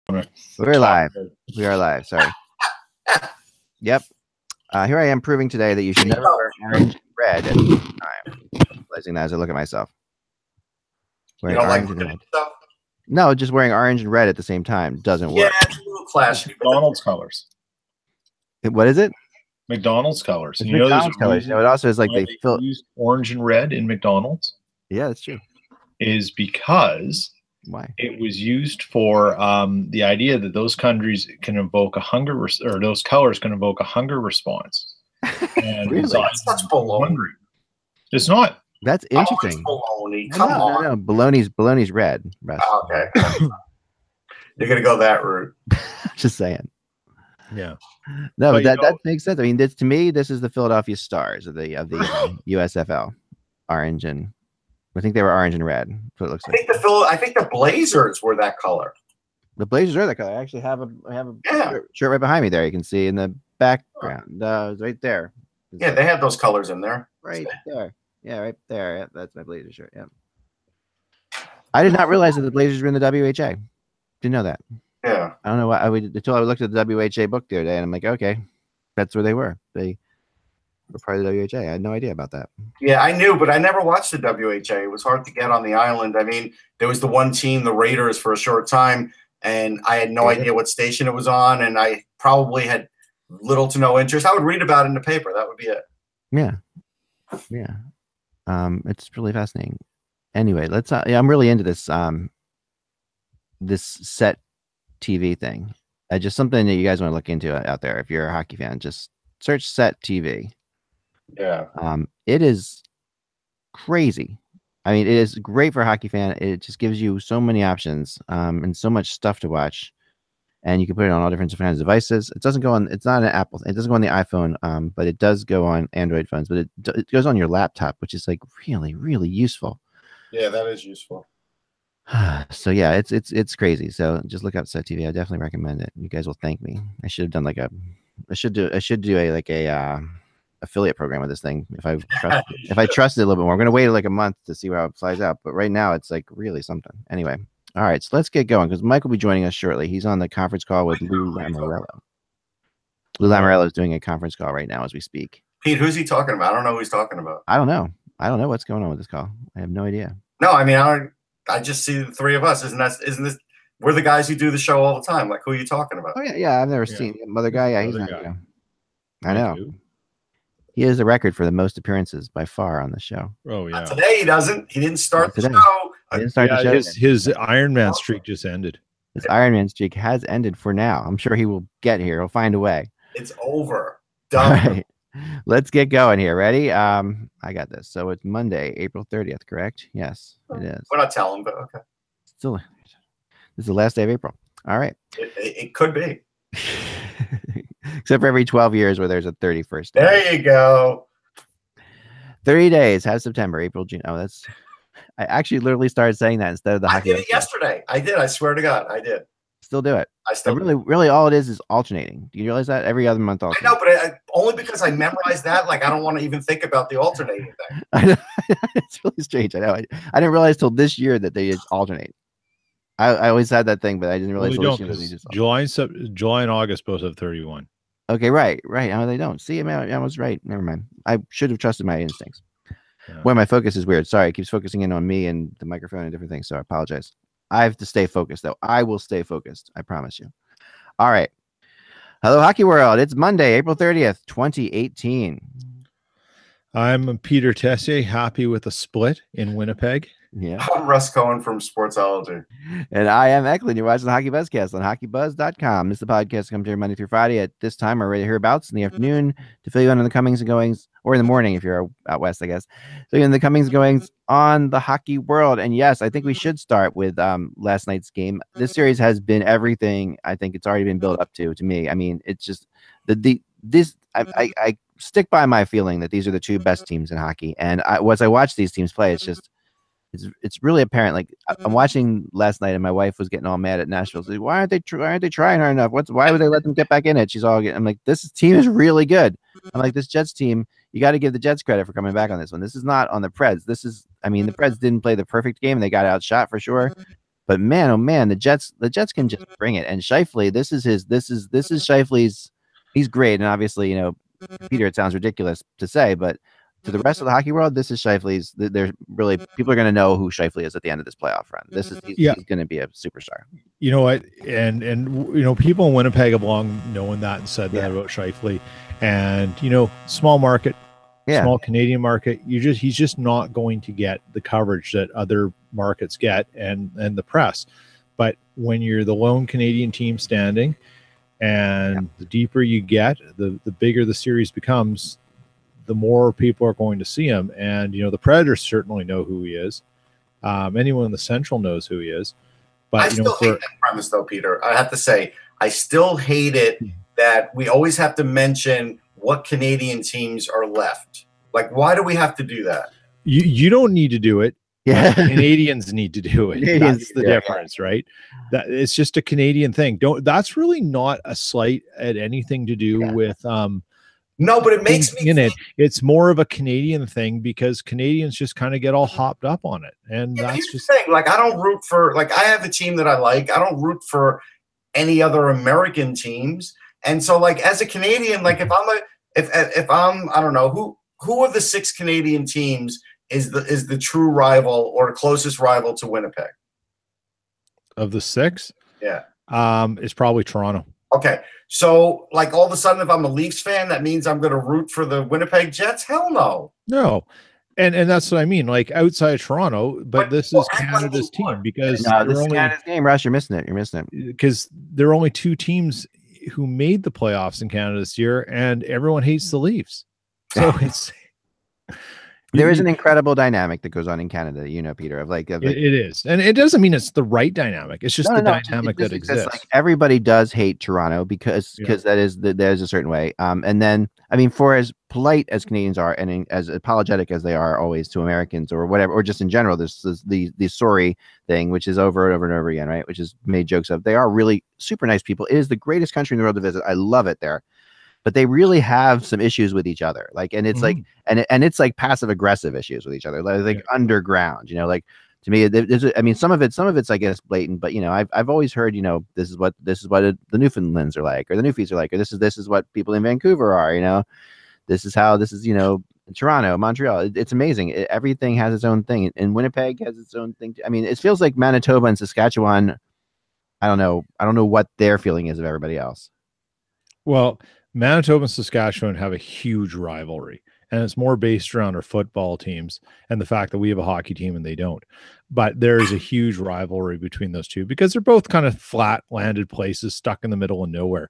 We're live. We are live. Sorry. Yep. Here I am proving today that you should never wear orange and red at the same time. Realizing that as I look at myself. You don't like looking at stuff? No, just wearing orange and red at the same time doesn't work. Yeah, it's a little classy. McDonald's colors. What is it? McDonald's colors. It's McDonald's colors. You know, it also is like they use orange and red in McDonald's. Yeah, that's true. Is because why it was used for the idea that those countries can evoke a hunger or those colors can evoke a hunger response. And really? That's baloney. It's not. That's interesting. Baloney. Come on. No. Baloney's red. Oh, okay. You're gonna go that route. Just saying. Yeah. No, but that makes sense. I mean, to me, this is the Philadelphia Stars of the USFL, orange and I think they were orange and red. That's what it looks like. I think the Blazers were that color. The Blazers are that color. I actually have a shirt right behind me there. You can see in the background. Right there. Yeah, they have those colors in there. Right there. Yeah, right there. Yeah, that's my Blazers shirt. Yeah. I did not realize that the Blazers were in the WHA. Didn't know that. Yeah. I don't know why until I looked at the WHA book the other day and I'm like, okay, that's where they were. They were part of the WHA. I had no idea about that. Yeah, I knew, but I never watched the WHA. It was hard to get on the island. I mean, there was the one team, the Raiders, for a short time, and I had no idea what station it was on, and I probably had little to no interest. I would read about it in the paper. That would be it. Yeah. Yeah. It's really fascinating. Anyway, let's I'm really into this this set TV thing. Just something that you guys want to look into out there. If you're a hockey fan, just search set TV. Yeah. It is crazy. I mean, it is great for a hockey fan. It just gives you so many options and so much stuff to watch. And you can put it on all different kinds of devices. It doesn't go on, it's not an Apple, it doesn't go on the iPhone, but it does go on Android phones, but it goes on your laptop, which is like really, really useful. Yeah, that is useful. So yeah, it's crazy. So just look up Set TV. I definitely recommend it. You guys will thank me. I should have done like I should do a affiliate program with this thing if I trust it a little bit more. I'm gonna wait like a month to see how it flies out, but right now it's like really something. Anyway, all right, so let's get going because Mike will be joining us shortly. He's on the conference call with Lou Lamoriello. Lou Lamoriello is doing a conference call right now as we speak. Pete, who's he talking about? I don't know who he's talking about. I don't know what's going on with this call. I have no idea. No, I mean I just see the three of us. Isn't this? We're the guys who do the show all the time. Like, who are you talking about? Oh yeah. I've never seen him. Other guy. Yeah, he's not. Guy. I know. He has the record for the most appearances by far on the show. Oh yeah. Today he doesn't. He didn't start the show. He didn't start the show. His Iron Man streak just ended. His Iron Man streak has ended for now. I'm sure he will get here. He'll find a way. It's over. Done. All right. Let's get going here. Ready? I got this. So it's Monday, April 30th, correct? Yes, it is. We're not telling, but okay. Still, this is the last day of April. All right. It could be. Except for every 12 years where there's a 31st day. There you go. 30 days. Have September, April, June. Oh, I actually literally started saying that instead of the hockey. I did it yesterday. I did. I swear to God, I did. Still do it. I still really all it is alternating. Do you realize that every other month? I know, but only because I memorized that. Like, I don't want to even think about the alternating thing. I know. It's really strange. I know. I didn't realize till this year that they just alternate. I always had that thing, but I didn't realize. July and August both have 31. Okay, right. Oh, they don't. See, I was right. Never mind. I should have trusted my instincts. Yeah. Boy, my focus is weird. Sorry, it keeps focusing in on me and the microphone and different things. So I apologize. I have to stay focused, though. I will stay focused. I promise you. All right. Hello, Hockey World. It's Monday, April 30th, 2018. I'm Peter Tessier, happy with a split in Winnipeg. Yeah. I'm Russ Cohen from Sportsology. And I am Eklund. You're watching the HockeyBuzzcast on HockeyBuzz.com. This is the podcast that comes here Monday through Friday at this time or right hereabouts in the afternoon to fill you in on the comings and goings, or in the morning if you're out west, I guess. So in the comings and goings on the hockey world. And yes, I think we should start with last night's game. This series has been everything I think it's already been built up to me. I mean, it's just I stick by my feeling that these are the two best teams in hockey. And as I watch these teams play, it's really apparent. Like I'm watching last night, and my wife was getting all mad at Nashville. She's like, why aren't they trying hard enough? Why would they let them get back in it? I'm like, this team is really good. I'm like, this Jets team, you got to give the Jets credit for coming back on this one. This is not on the Preds. The Preds didn't play the perfect game. They got outshot for sure. But man, oh man, the Jets can just bring it. And Scheifele, this is Scheifele's. He's great, and obviously, you know, Peter, it sounds ridiculous to say, but to the rest of the hockey world, this is Scheifele's. They're really, people are going to know who Scheifele is at the end of this playoff run. He's going to be a superstar. You know what? And you know, people in Winnipeg have long known that and said that about Scheifele. And you know, small market, small Canadian market. He's just not going to get the coverage that other markets get and the press. But when you're the lone Canadian team standing, and the deeper you get, the bigger the series becomes, the more people are going to see him. And, you know, the Predators certainly know who he is. Anyone in the Central knows who he is. But I still hate that premise, though, Peter. I have to say, I still hate it that we always have to mention what Canadian teams are left. Like, why do we have to do that? You don't need to do it. Yeah, Canadians need to do it. That's the difference, right? That it's just a Canadian thing. That's really not a slight at anything to do with no, but it makes me in it. It's more of a Canadian thing because Canadians just kind of get all hopped up on it, and that's just the thing. Like, I don't root for, like, I have a team that I like. I don't root for any other American teams, and so, like, as a Canadian, like, if I'm I don't know who of the 6 Canadian teams is the true rival or closest rival to Winnipeg? Of the 6? Yeah. It's probably Toronto. Okay. So, like, all of a sudden, if I'm a Leafs fan, that means I'm going to root for the Winnipeg Jets? Hell no. No. And that's what I mean, like, outside of Toronto, but this is Canada's team because this is Canada's game, Russ. You're missing it. Because there are only 2 teams who made the playoffs in Canada this year, and everyone hates the Leafs. So there is an incredible dynamic that goes on in Canada, you know, Peter, of like it is. And it doesn't mean it's the right dynamic. It's just dynamic that exists. Like, everybody does hate Toronto because there's a certain way. And then, I mean, for as polite as Canadians are and as apologetic as they are always to Americans or whatever, or just in general, this is the sorry thing, which is over and over and over again, right? Which is made jokes of. They are really super nice people. It is the greatest country in the world to visit. I love it there. But they really have some issues with each other. Like, and it's like, and it's like passive aggressive issues with each other, like underground, you know, like, to me, I mean, some of it's, I guess, blatant, but, you know, I've always heard, you know, this is what the Newfoundlands are like, or the Newfies are like, or this is what people in Vancouver are, you know, this is how, you know, Toronto, Montreal. It's amazing. Everything has its own thing, and Winnipeg has its own thing. I mean, it feels like Manitoba and Saskatchewan. I don't know what their feeling is of everybody else. Well, Manitoba and Saskatchewan have a huge rivalry, and it's more based around our football teams and the fact that we have a hockey team and they don't. But there is a huge rivalry between those two because they're both kind of flat landed places stuck in the middle of nowhere.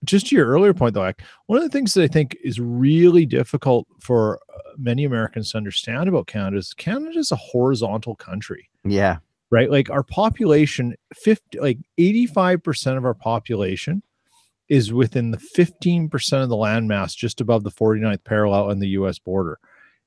Just to your earlier point, though, one of the things that I think is really difficult for many Americans to understand about Canada is Canada's a horizontal country. Yeah. Right. Like, our population, 85% of our population is within the 15% of the landmass just above the 49th parallel on the U.S. border.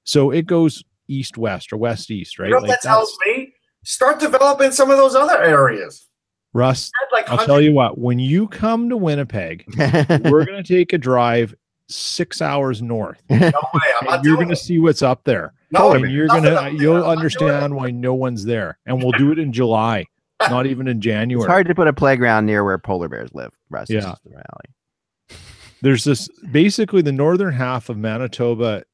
So it goes east-west or west-east, right? You know what that tells me? Start developing some of those other areas. Russ, I'll tell you what, when you come to Winnipeg, we're going to take a drive 6 hours north. No way. I'm not you're going to see what's up there. No, and you'll understand why no one's there. And we'll do it in July. Not even in January. It's hard to put a playground near where polar bears live, Russ. Yeah. The rally. There's this, basically the northern half of Manitoba,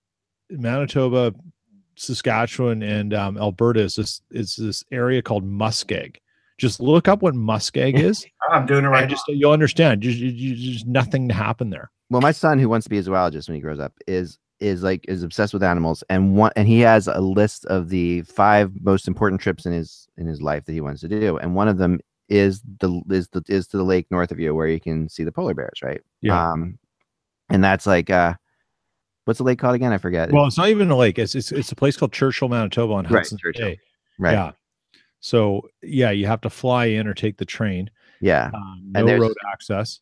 Saskatchewan, and Alberta is this area called muskeg. Just look up what muskeg is. I'm doing it right now. You'll understand. Just nothing to happen there. Well, my son, who wants to be a zoologist when he grows up, is obsessed with animals, and he has a list of the 5 most important trips in his life that he wants to do, and one of them is to the lake north of you where you can see the polar bears, right? Yeah. And that's like what's the lake called again? I forget. Well, it's not even a lake. It's a place called Churchill, Manitoba on Hudson Bay. Right. Yeah. So yeah, you have to fly in or take the train. Yeah. No road access.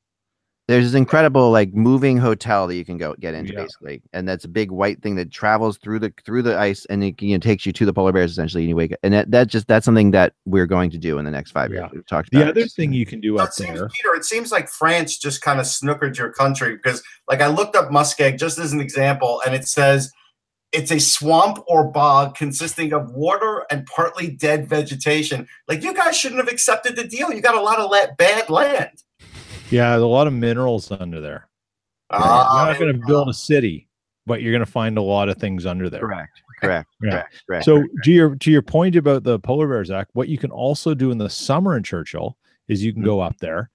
There's this incredible like moving hotel that you can get into basically, and that's a big white thing that travels through the ice, and it takes you to the polar bears essentially, and you wake up. And that's something that we're going to do in the next 5 years. We've talked about the other thing you can do up there. Peter, it seems like France just kind of snookered your country because, like, I looked up muskeg just as an example, and it says it's a swamp or bog consisting of water and partly dead vegetation. Like, you guys shouldn't have accepted the deal. You got a lot of bad land. Yeah, there's a lot of minerals under there. You're not going to build a city, but you're going to find a lot of things under there. Correct. So to your point about the polar bears, Zach, what you can also do in the summer in Churchill is you can go up there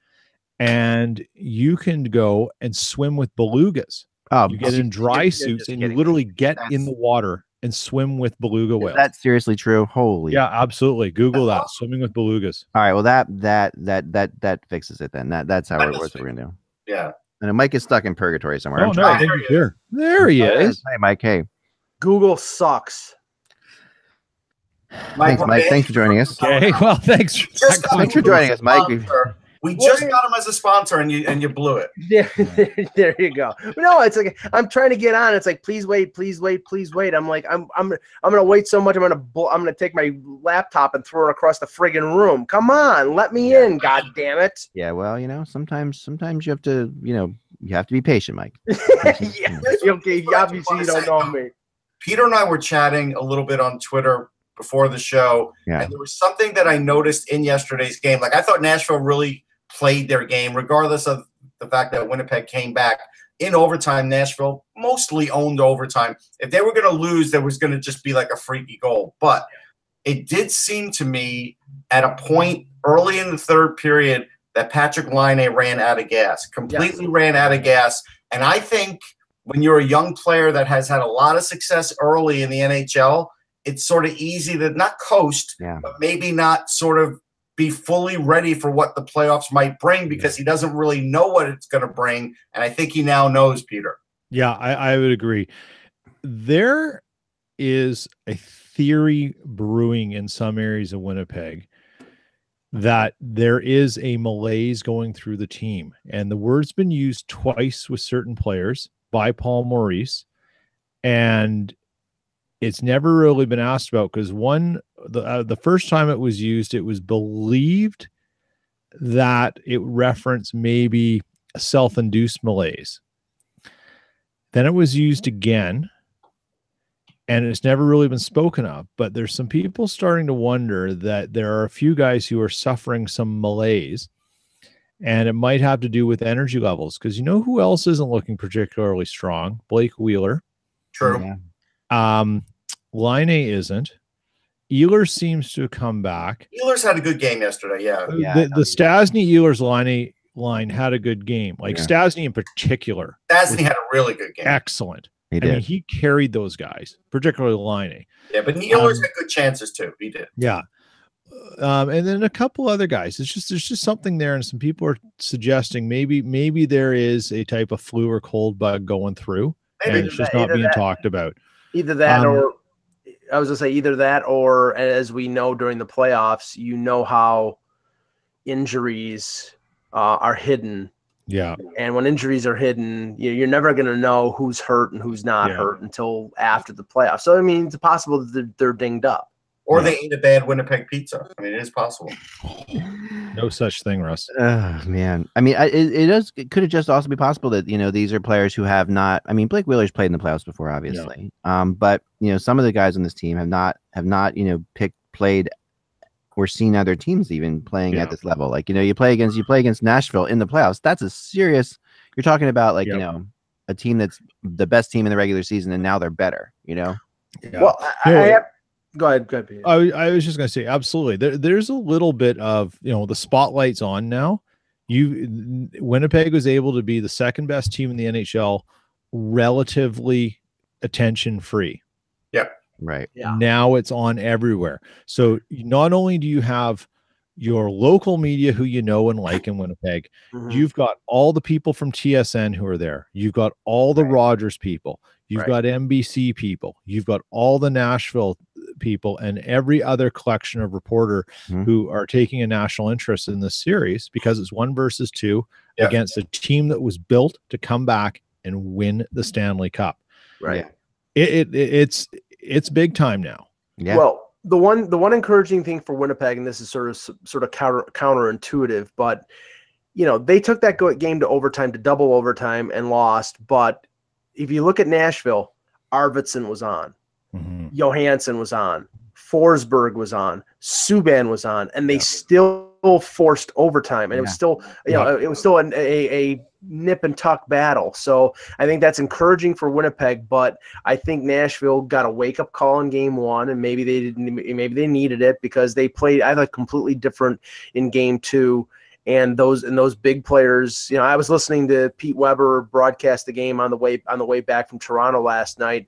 and you can go and swim with belugas. You get in dry suits and you literally get in the water and swim with beluga whales. That's seriously true. Holy. Yeah, absolutely. Google that. Swimming with belugas. All right. Well, that fixes it then. That's how we're gonna do. Yeah. And Mike is stuck in purgatory somewhere. Oh, no, I think he's here. There he is. Hey, Mike. Hey. Google sucks. Thanks, Mike. Thanks for joining us. Okay. Well, thanks for joining us, Mike. We just got him as a sponsor, and you blew it. There you go. No, it's like I'm trying to get on. It's like, please wait, please wait, please wait. I'm like, I'm gonna wait so much. I'm gonna take my laptop and throw it across the friggin' room. Come on, let me in. God damn it. Yeah. Well, sometimes you have to, you have to be patient, Mike. Yeah. Okay. Obviously, you don't know me. Peter and I were chatting a little bit on Twitter before the show, and there was something that I noticed in yesterday's game. Like, I thought Nashville really played their game, regardless of the fact that Winnipeg came back in overtime. Nashville mostly owned overtime. If they were going to lose, there was going to just be like a freaky goal. But it did seem to me at a point early in the third period that Patrick Laine ran out of gas, ran out of gas. And I think when you're a young player that has had a lot of success early in the NHL, it's sort of easy to not coast, but maybe not sort of be fully ready for what the playoffs might bring, because he doesn't really know what it's going to bring. And I think he now knows, Peter. Yeah, I would agree. There is a theory brewing in some areas of Winnipeg that there is a malaise going through the team. And the word's been used twice with certain players by Paul Maurice. And it's never really been asked about, because the first time it was used, it was believed that it referenced maybe a self-induced malaise. Then it was used again, and it's never really been spoken of. But there's some people starting to wonder that there are a few guys who are suffering some malaise, and it might have to do with energy levels. Because who else isn't looking particularly strong? Blake Wheeler. True. Yeah. Laine isn't. Ehlers seems to have come back. Ehlers had a good game yesterday. The Stastny Ehlers line had a good game. Stastny in particular. Stastny had a really good game. Excellent. He did. I mean, he carried those guys, particularly Laine. Yeah, but Ehlers had good chances too. He did. Yeah. And then a couple other guys. There's just something there, and some people are suggesting maybe there is a type of flu or cold bug going through, and it's just not being talked about. Either that or I was going to say either that or, as we know during the playoffs, how injuries are hidden. Yeah. And when injuries are hidden, you're never going to know who's hurt and who's not hurt until after the playoffs. So, I mean, it's possible that they're dinged up. Or they ate a bad Winnipeg pizza. I mean, it is possible. No such thing, Russ. Oh, man. I mean, it could have just also be possible that, these are players who have not, I mean, Blake Wheeler's played in the playoffs before, obviously. Yeah. But, some of the guys on this team have not, played or seen other teams even playing at this level. Like, you play against Nashville in the playoffs. That's a serious, you're talking about like, a team that's the best team in the regular season, and now they're better, Yeah. Well, I have, Go ahead, Peter. I was just going to say, absolutely. There's a little bit of, the spotlight's on now. Winnipeg was able to be the second best team in the NHL, relatively attention free. Yep. Right. Yeah. Now it's on everywhere. So not only do you have your local media who and like in Winnipeg, you've got all the people from TSN who are there. You've got all the Rogers people. You've got NBC people. You've got all the Nashville people and every other collection of reporter who are taking a national interest in this series, because it's 1 versus 2 against a team that was built to come back and win the Stanley Cup. Right. It's big time now. Yeah. Well, the one encouraging thing for Winnipeg, and this is sort of counterintuitive, but they took that game to overtime, to double overtime, and lost. But if you look at Nashville, Arvidsson was on, Johansson was on, Forsberg was on, Subban was on, and they still forced overtime, and it was still, it was still a nip and tuck battle. So I think that's encouraging for Winnipeg, but I think Nashville got a wake up call in game one, and maybe they needed it because they played, I thought, completely different in game two. And those big players, I was listening to Pete Weber broadcast the game on the way back from Toronto last night.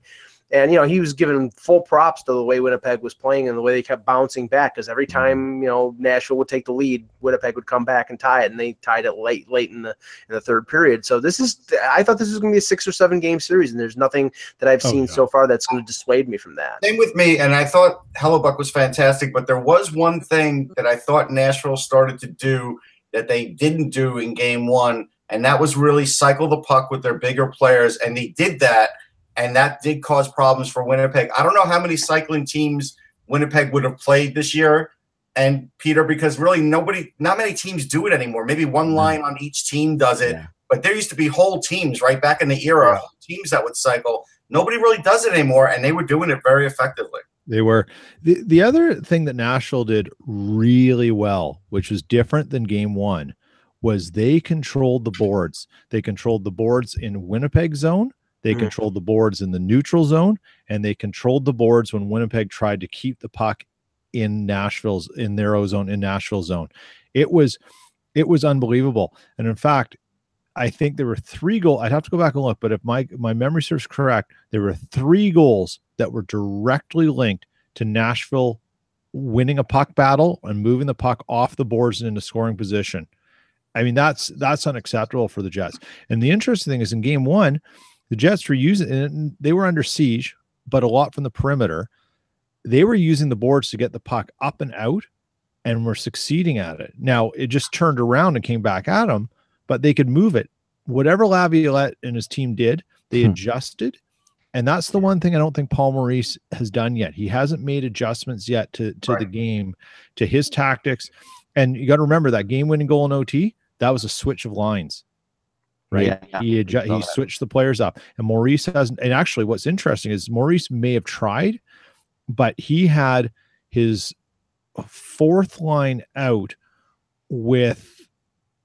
And, he was giving full props to the way Winnipeg was playing and the way they kept bouncing back, because every time, Nashville would take the lead, Winnipeg would come back and tie it, and they tied it late in the third period. So I thought this was going to be a 6 or 7 game series, and there's nothing that I've seen so far that's going to dissuade me from that. Same with me, and I thought Hellebuck was fantastic, but there was one thing that I thought Nashville started to do that they didn't do in game one, and that was really cycle the puck with their bigger players, and they did that. And that did cause problems for Winnipeg. I don't know how many cycling teams Winnipeg would have played this year. And Peter, because really not many teams do it anymore. Maybe one line on each team does it. Yeah. But there used to be whole teams right back in the era, whole teams that would cycle. Nobody really does it anymore. And they were doing it very effectively. They were. The other thing that Nashville did really well, which was different than game one, was they controlled the boards. They controlled the boards in Winnipeg zone. They controlled the boards in the neutral zone, and they controlled the boards when Winnipeg tried to keep the puck in Nashville's zone. It was unbelievable. And in fact, I think there were 3 goals. I'd have to go back and look, but if my memory serves correct, there were 3 goals that were directly linked to Nashville winning a puck battle and moving the puck off the boards and into scoring position. I mean, that's unacceptable for the Jets. And the interesting thing is, in game one, the Jets were using, and they were under siege, but a lot from the perimeter. They were using the boards to get the puck up and out, and were succeeding at it. Now, it just turned around and came back at them, but they could move it. Whatever Laviolette and his team did, they adjusted. And that's the one thing I don't think Paul Maurice has done yet. He hasn't made adjustments yet to the game, to his tactics. And you got to remember that game-winning goal in OT, that was a switch of lines. Right. Yeah, he switched the players up, and Maurice hasn't. And actually, what's interesting is Maurice may have tried, but he had his 4th line out with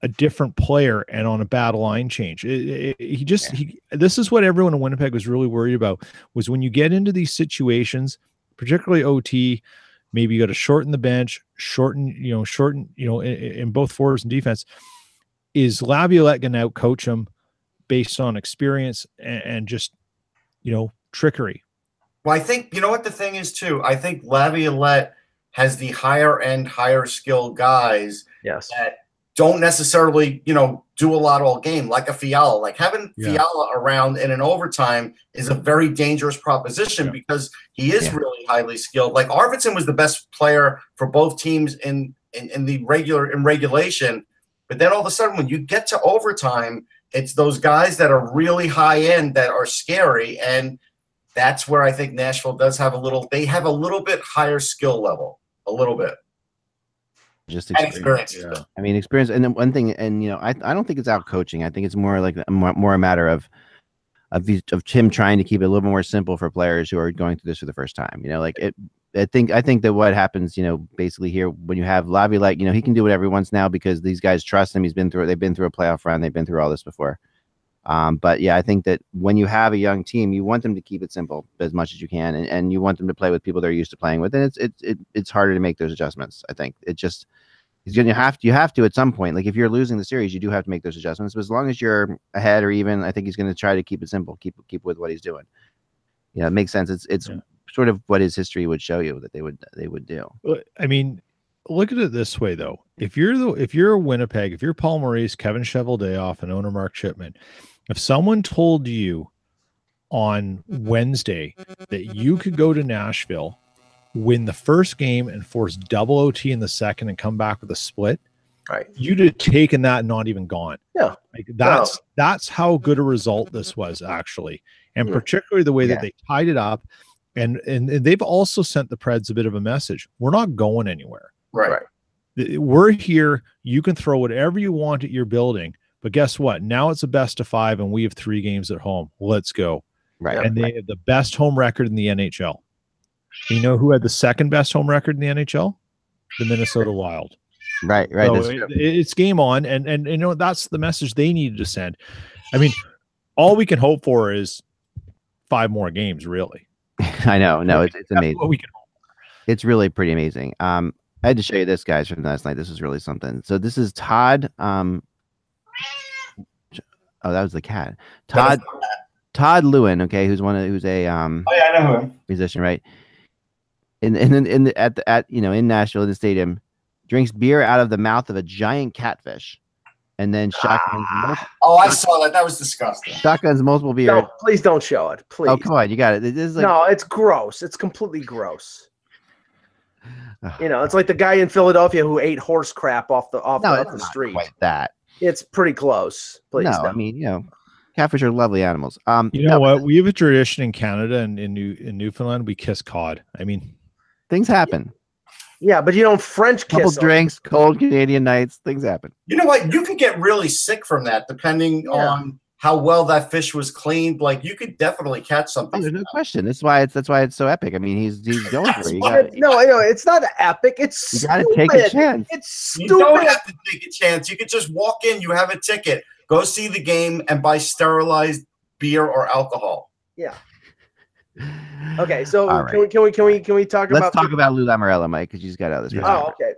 a different player and on a bad line change. This is what everyone in Winnipeg was really worried about, was when you get into these situations, particularly OT, maybe you got to shorten the bench, shorten in both forwards and defense. Is Laviolette going to out-coach him based on experience and just, trickery? Well, I think, what the thing is, too? I think Laviolette has the higher-end, higher-skill guys that don't necessarily, do a lot all game, like a Fiala. Like, having Fiala around in an overtime is a very dangerous proposition because he is really highly skilled. Like, Arvidsson was the best player for both teams in regulation. But then all of a sudden, when you get to overtime, it's those guys that are really high end that are scary. And that's where I think Nashville does have a little bit higher skill level, a little bit. Just experience. Yeah. I mean, experience. And then one thing, and, I don't think it's out coaching. I think it's more like more a matter of him trying to keep it a little bit more simple for players who are going through this for the first time. I think that what happens, basically here, when you have Laviolette, he can do whatever he wants now because these guys trust him. They've been through a playoff run. They've been through all this before. But yeah, I think that when you have a young team, you want them to keep it simple as much as you can, and you want them to play with people they're used to playing with. And it's harder to make those adjustments. I think you have to at some point. Like, if you're losing the series, you do have to make those adjustments. But as long as you're ahead or even, I think he's going to try to keep it simple, keep with what he's doing. It makes sense. It's sort of what his history would show you that they would do. I mean, look at it this way, though. If you're Winnipeg, if you're Paul Maurice, Kevin Cheveldayoff, and owner Mark Chipman, if someone told you on Wednesday that you could go to Nashville, win the first game, and force double OT in the second and come back with a split, right, you'd have taken that and not even gone. Yeah, that's how good a result this was, actually, and particularly the way that they tied it up. And they've also sent the Preds a bit of a message. We're not going anywhere. Right. We're here. You can throw whatever you want at your building. But guess what? Now it's a best of 5, and we have 3 games at home. Let's go. Right. And they have the best home record in the NHL. You know who had the second best home record in the NHL? The Minnesota Wild. Right. So it's game on, and you know that's the message they needed to send. I mean, all we can hope for is 5 more games, really. I know. No, it's amazing. What we can hope for. It's really pretty amazing. I had to show you this, guys, from last night. This was really something. So this is Todd. Oh, that was the cat. Todd Lewin. Okay, who's a oh yeah, I know him. Musician, right? In Nashville, in the stadium, drinks beer out of the mouth of a giant catfish, and then shotguns. Oh, I saw that. That was disgusting. Shotguns multiple beer. No, please don't show it. Please. Oh, come on, you got it. This is like, no, it's gross. It's completely gross. You know, it's like the guy in Philadelphia who ate horse crap off the street. Quite that. It's pretty close. Please. No, I mean, catfish are lovely animals. You know what? We have a tradition in Canada and in Newfoundland. We kiss cod. I mean, things happen. Yeah, but you don't French kiss. Couple drinks, cold Canadian nights, things happen. You know what? You could get really sick from that, depending on how well that fish was cleaned. Like you could definitely catch something. Oh, there's no question. That's why it's so epic. I mean, he's going for it. No, I know it's not epic. It's you got to take a chance. It's stupid. You don't have to take a chance. You could just walk in. You have a ticket. Go see the game and buy sterilized beer or alcohol. Yeah. Okay, so right. can we talk about? Let's talk about Lou Lamoriello, Mike, because you just got out of this. Oh, okay.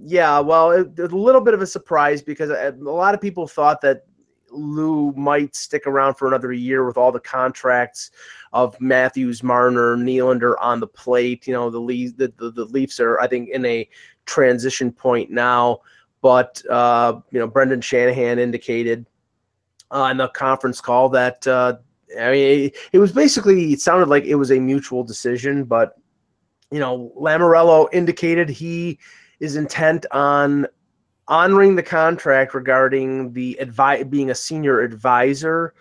Yeah. Well, it was a little bit of a surprise because a lot of people thought that Lou might stick around for another year with all the contracts of Matthews, Marner, Nylander on the plate. You know, the Leafs are, I think, in a transition point now. But Brendan Shanahan indicated on the conference call that. I mean, it sounded like it was a mutual decision, but, Lamoriello indicated he is intent on honoring the contract regarding the being a senior advisor.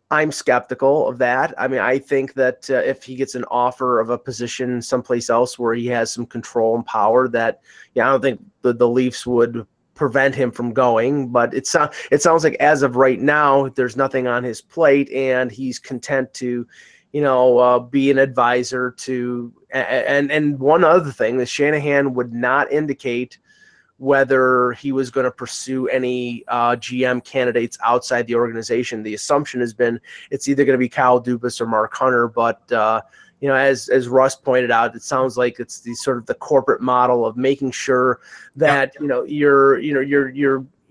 I'm skeptical of that. I mean, I think that if he gets an offer of a position someplace else where he has some control and power, that, I don't think the Leafs would prevent him from going, but it sounds like as of right now, there's nothing on his plate and he's content to, be an advisor to, and one other thing that Shanahan would not indicate whether he was going to pursue any GM candidates outside the organization. The assumption has been it's either going to be Kyle Dubas or Mark Hunter, but as Russ pointed out, it sounds like it's the sort of the corporate model of making sure that you're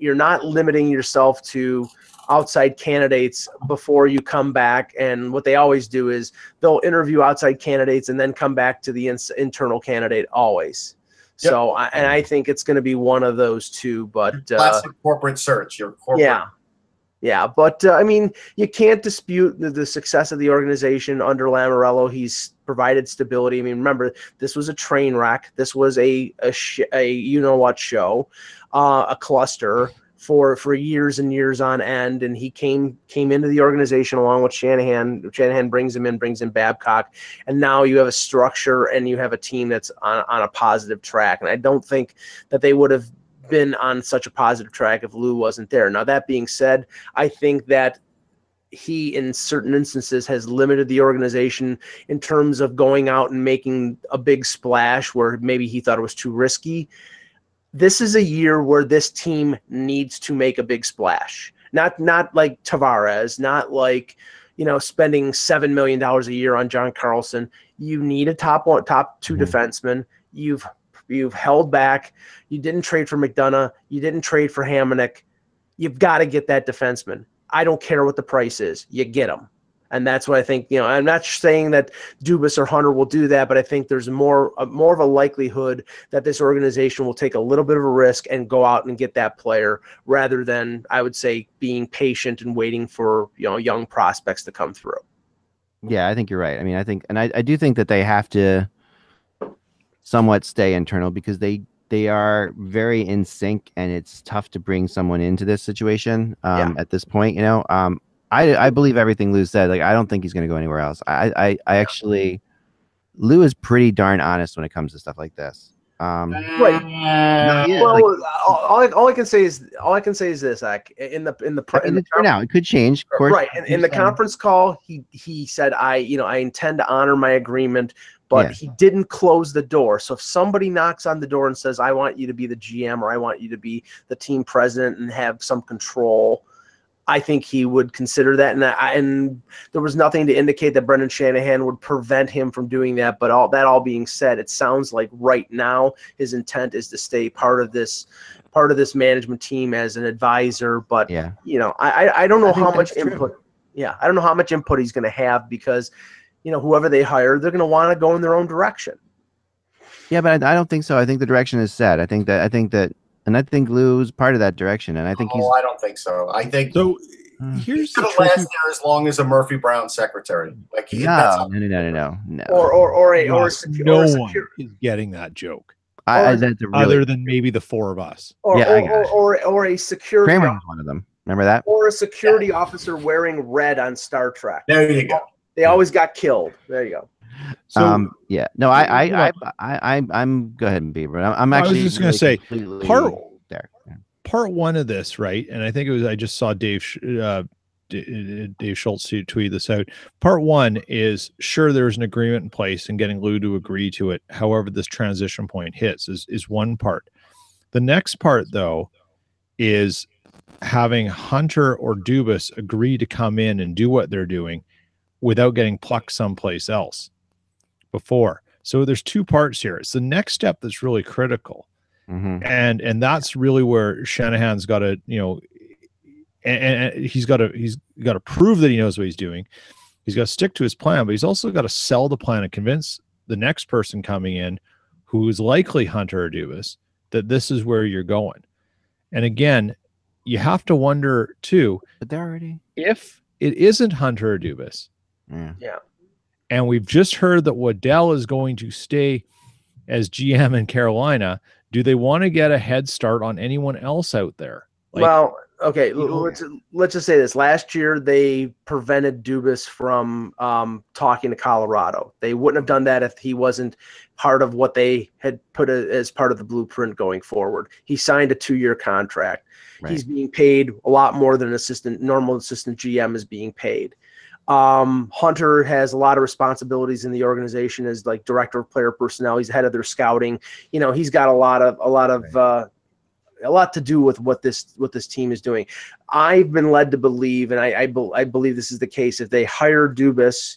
not limiting yourself to outside candidates before you come back. And what they always do is they'll interview outside candidates and then come back to the internal candidate always. Yep. So, and I think it's going to be one of those two. But classic corporate search. Your corporate. Yeah, but I mean, you can't dispute the success of the organization under Lamoriello. He's provided stability. I mean, remember, this was a train wreck. This was a show, a cluster for years and years on end. And he came into the organization along with Shanahan. Shanahan brings in Babcock, and now you have a structure and you have a team that's on a positive track. And I don't think that they would have been on such a positive track if Lou wasn't there. Now, that being said, I think that he, in certain instances, has limited the organization in terms of going out and making a big splash where maybe he thought it was too risky. This is a year where this team needs to make a big splash. Not like Tavares, not like, spending $7 million a year on John Carlson. You need a top two defenseman. You've held back. You didn't trade for McDonough. You didn't trade for Hamonic. You've got to get that defenseman. I don't care what the price is. You get him. And that's what I think, I'm not saying that Dubas or Hunter will do that, but I think there's more of a likelihood that this organization will take a little bit of a risk and go out and get that player rather than, I would say, being patient and waiting for, young prospects to come through. Yeah, I think you're right. I mean, I do think that they have to somewhat stay internal because they are very in sync, and it's tough to bring someone into this situation at this point. I believe everything Lou said. Like, I don't think he's going to go anywhere else. I actually, Lou is pretty darn honest when it comes to stuff like this. Right. Yeah, Well, all I can say is this. Like in the for now, it could change. Of course, right. In the conference call, he said, I intend to honor my agreement, but he didn't close the door. So if somebody knocks on the door and says, I want you to be the GM or I want you to be the team president and have some control, I think he would consider that, and there was nothing to indicate that Brendan Shanahan would prevent him from doing that. But all being said, it sounds like right now his intent is to stay part of this management team as an advisor. But I don't know how much input. Yeah, I don't know how much input he's going to have because whoever they hire, they're going to want to go in their own direction. Yeah, but I don't think so. I think the direction is set. I think that. And I think Lou's part of that direction, and I think I don't think so. I think so. Here's the last year as long as a Murphy Brown secretary. Like no. Or no one is getting that joke. Other than maybe the four of us. Or a security. Kramer was one of them. Remember that? Or a security officer wearing red on Star Trek. There you go. They always got killed. There you go. So I'm go ahead and be, but I'm actually. I was just going to say part one of this, right? And I think I just saw Dave Schultz tweet this out. Part one is sure there's an agreement in place and getting Lou to agree to it. However, this transition point hits is one part. The next part though is having Hunter or Dubas agree to come in and do what they're doing without getting plucked someplace else before. So there's two parts here. It's the next step that's really critical. Mm-hmm. And that's really where Shanahan's got to, and he's got to prove that he knows what he's doing. He's got to stick to his plan, but he's also got to sell the plan and convince the next person coming in, who is likely Hunter or Dubas, that this is where you're going. And again, you have to wonder too, but they're already, if it isn't Hunter or Dubas. Yeah. And we've just heard that Waddell is going to stay as GM in Carolina. Do they want to get a head start on anyone else out there? Well, okay, let's just say this. Last year, they prevented Dubas from talking to Colorado. They wouldn't have done that if he wasn't part of what they had put as part of the blueprint going forward. He signed a 2-year contract. Right. He's being paid a lot more than normal assistant GM is being paid. Hunter has a lot of responsibilities in the organization as like director of player personnel. He's head of their scouting. He's got a lot to do with what this team is doing. I've been led to believe, and I believe this is the case. If they hire Dubas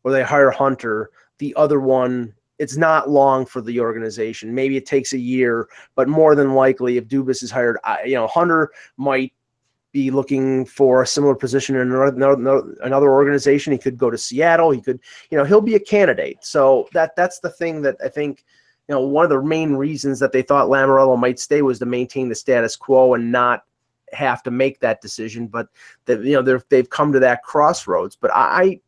or they hire Hunter, the other one, it's not long for the organization. Maybe it takes a year, but more than likely, if Dubas is hired, Hunter might be looking for a similar position in another organization. He could go to Seattle. He could, he'll be a candidate. So that's the thing that I think, one of the main reasons that they thought Lamoriello might stay was to maintain the status quo and not have to make that decision. But that, they've come to that crossroads. But I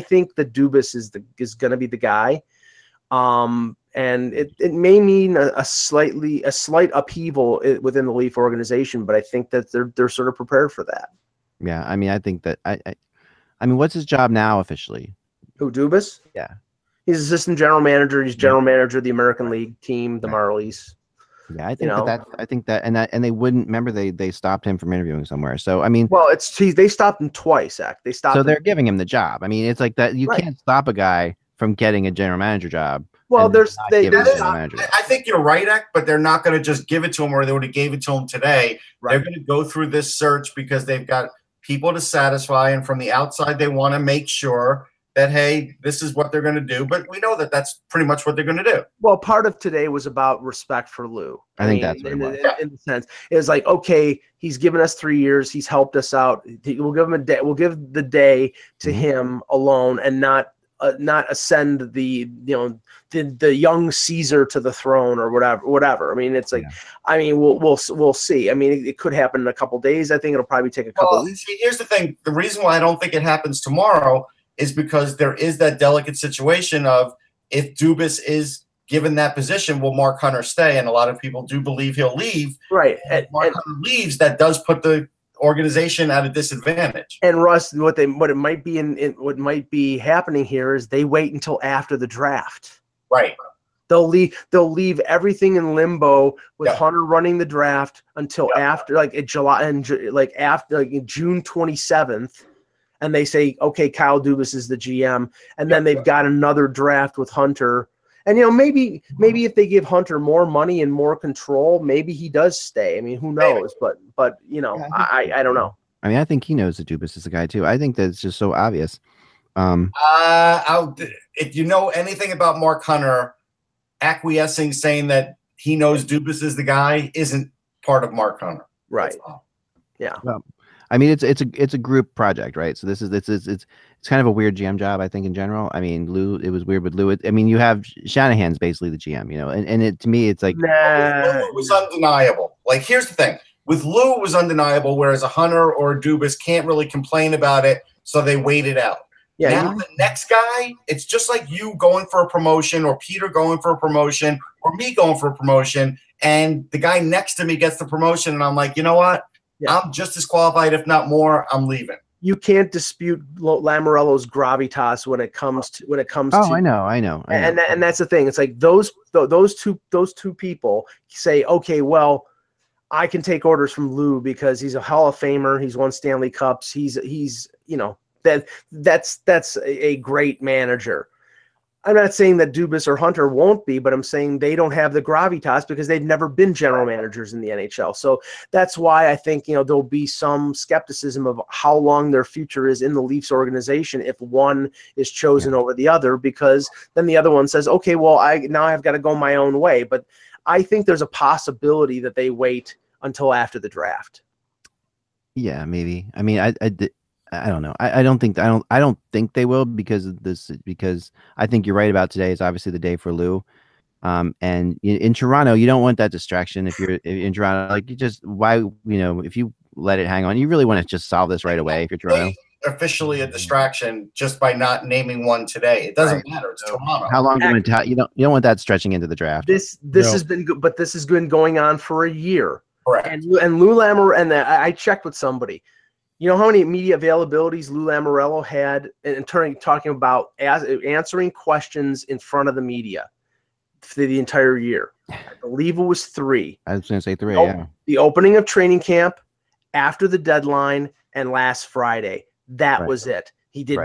think that Dubas is going to be the guy. And it may mean a slight upheaval within the Leaf organization, but I think that they're sort of prepared for that. Yeah, I mean, I think that I mean, what's his job now officially? Who, Dubas? Yeah, he's assistant general manager. He's general manager of the American League team, the Marlies. Yeah, I think and they wouldn't remember they stopped him from interviewing somewhere. So I mean, well, they stopped him twice. They stopped. So they're giving him the job. I mean, it's like that. You can't stop a guy from getting a general manager job. Well, I think you're right, Ek, but they're not going to just give it to him, or they would have gave it to him today. Right. They're going to go through this search because they've got people to satisfy, and from the outside, they want to make sure that, hey, this is what they're going to do. But we know that that's pretty much what they're going to do. Well, part of today was about respect for Lou. I think that's what it was. In the sense, it was like, okay, he's given us 3 years. He's helped us out. We'll give him a day. We'll give the day to him alone, and not ascend the young Caesar to the throne or whatever. I mean, it's like, I mean, we'll see. I mean, it could happen in a couple days. I think it'll probably take a couple weeks. See, here's the thing. The reason why I don't think it happens tomorrow is because there is that delicate situation of, if Dubas is given that position, will Mark Hunter stay? And a lot of people do believe he'll leave. Right. And Mark Hunter leaves, that does put the organization at a disadvantage. And Russ, what might be happening here is they wait until after the draft. Right. They'll leave everything in limbo with Hunter running the draft until after June 27th. And they say, okay, Kyle Dubas is the GM. And then they've got another draft with Hunter. And, maybe if they give Hunter more money and more control, maybe he does stay. I mean, who knows? But I don't know. I mean, I think he knows that Dubas is the guy too. I think that it's just so obvious. If you know anything about Mark Hunter, acquiescing, saying that he knows Dubas is the guy isn't part of Mark Hunter. Right. Yeah. Well, I mean, it's a group project, right? So it's kind of a weird GM job, I think, in general. I mean, Lou, it was weird with Lou. I mean, you have Shanahan's basically the GM, and to me, it's like Lou was undeniable. Like, here's the thing: with Lou, it was undeniable, whereas a Hunter or a Dubas can't really complain about it, so they wait it out. Yeah. Now the next guy, it's just like you going for a promotion, or Peter going for a promotion, or me going for a promotion, and the guy next to me gets the promotion, and I'm like, you know what? Yeah. I'm just as qualified, if not more. I'm leaving. You can't dispute Lamoriello's gravitas when it comes to. Oh, I know. And that's the thing. It's like those two people say, okay, well, I can take orders from Lou because he's a Hall of Famer. He's won Stanley Cups. He's that's a great manager. I'm not saying that Dubas or Hunter won't be, but I'm saying they don't have the gravitas because they've never been general managers in the NHL. So that's why I think, there'll be some skepticism of how long their future is in the Leafs organization if one is chosen over the other, because then the other one says, okay, well, now I've got to go my own way. But I think there's a possibility that they wait until after the draft. Yeah, maybe. I mean, I don't know. I don't think they will because I think you're right about today is obviously the day for Lou. And in Toronto, you don't want that distraction. If you're in Toronto, like if you let it hang on, you really want to just solve this right away. If you're Toronto, officially a distraction just by not naming one today. It doesn't matter. It's Toronto. How long you don't want that stretching into the draft. This has been good, but this has been going on for a year. Correct. And Lou Lamoriello, and I checked with somebody. You know how many media availabilities Lou Lamoriello had in talking about answering questions in front of the media for the entire year? I believe it was 3. I was going to say 3, yeah. The opening of training camp, after the deadline, and last Friday. That was it. He did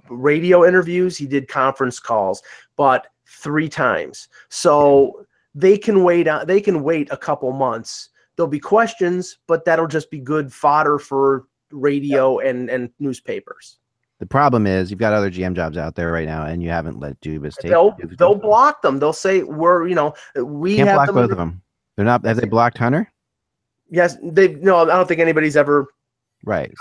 radio interviews. He did conference calls, but 3 times. So they can wait. They can wait a couple months. There'll be questions, but that'll just be good fodder for radio and newspapers. The problem is you've got other GM jobs out there right now, and you haven't let Dubas take. They'll block them. They'll say we can't have block them both of them. They're not. Have they blocked Hunter? Yes, no. I don't think anybody's ever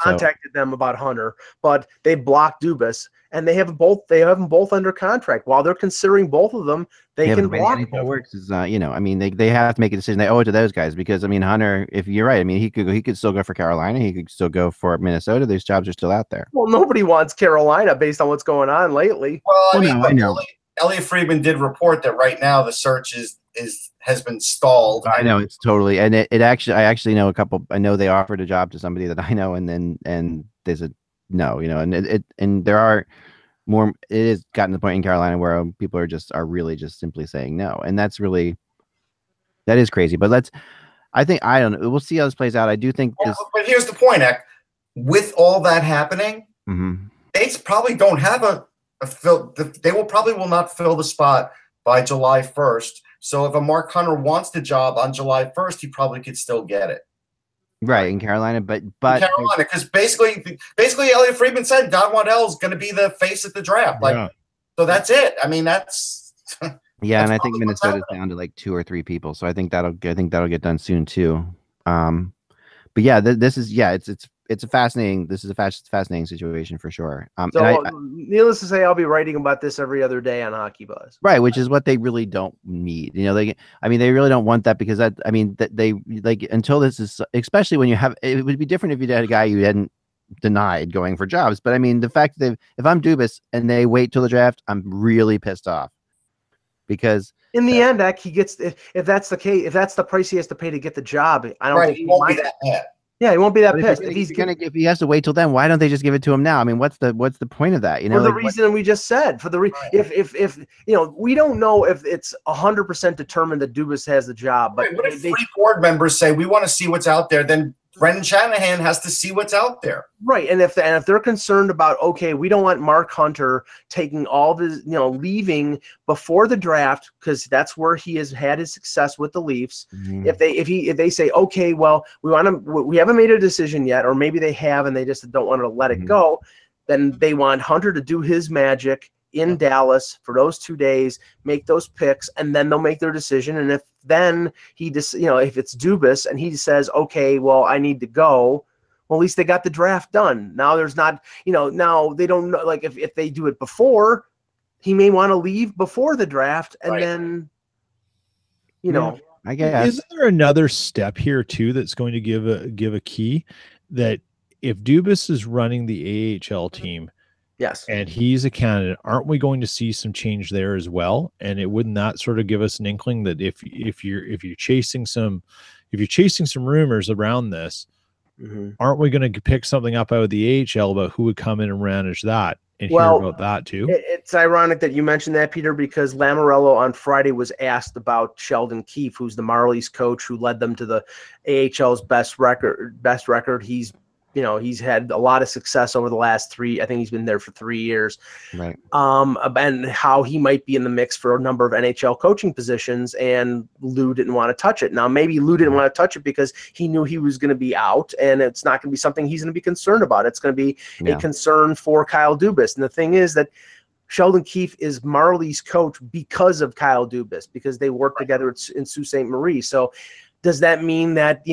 contacted them about Hunter, but they blocked Dubas, and they have them both under contract. While they're considering both of them, they can block. How it works is, I mean, they have to make a decision. They owe it to those guys because, I mean, Hunter, if you're right, I mean, he could still go for Carolina. He could still go for Minnesota. Those jobs are still out there. Well, nobody wants Carolina based on what's going on lately. Well, I know. Elliot Friedman did report that right now the search has been stalled. I know it's totally, and I actually know a couple. I know they offered a job to somebody that I know, and they said no, and there are more. It has gotten to the point in Carolina where people are really just simply saying no, and that is crazy. But I don't know. We'll see how this plays out. I do think this. But here's the point, Ek. With all that happening, they probably don't have they will not fill the spot by July 1st. So if a Mark Hunter wants the job on July 1st, he probably could still get it. Right, in Carolina, but in Carolina, because basically Elliot Friedman said Don Waddell is going to be the face at the draft. So that's it. I mean, that's yeah, and I think Minnesota's down to like 2 or 3 people. So I think that'll get done soon too. But yeah, it's a fascinating situation for sure. Needless to say, I'll be writing about this every other day on Hockey Buzz. Right, which is what they really don't need. They really don't want that because they until this is, especially when it would be different if you had a guy you hadn't denied going for jobs. But I mean, the fact that if I'm Dubas and they wait till the draft, I'm really pissed off because in the end, he gets if that's the case, if that's the price he has to pay to get the job, I don't think he won't be that bad. Yeah, he won't be that But pissed. If he has to wait till then, why don't they just give it to him now? I mean, what's the point of that? You know, for the reason we just said. If you know, we don't know if it's 100% determined that Dubas has the job. But what if 3 board members say we want to see what's out there? Then Brendan Shanahan has to see what's out there. Right. And if they're concerned about, okay, we don't want Mark Hunter taking all of his, leaving before the draft, because that's where he has had his success with the Leafs. Mm-hmm. If they say, okay, well, we haven't made a decision yet, or maybe they have and they just don't want to let it go, then they want Hunter to do his magic in Dallas for those 2 days, make those picks, and then they'll make their decision. And if then he just, if it's Dubas and he says, okay, well, I need to go, well, at least they got the draft done. Now there's not, now they don't know, like if they do it before, he may want to leave before the draft, and then, I guess. Isn't there another step here too that's going to give a key that if Dubas is running the AHL team, yes, and he's a candidate, aren't we going to see some change there as well? And it wouldn't that sort of give us an inkling that if you're chasing some rumors around this, aren't we going to pick something up out of the AHL about who would come in and manage that and hear about that too? It's ironic that you mentioned that, Peter, because Lamoriello on Friday was asked about Sheldon Keefe, who's the Marlies coach who led them to the AHL's best record. He's had a lot of success over the last 3. I think he's been there for 3 years. Right. And how he might be in the mix for a number of NHL coaching positions, and Lou didn't want to touch it. Now, maybe Lou didn't want to touch it because he knew he was going to be out, and it's not going to be something he's going to be concerned about. It's going to be a concern for Kyle Dubas. And the thing is that Sheldon Keefe is Marlies' coach because of Kyle Dubas, because they work together in Sault Ste. Marie. So does that mean that,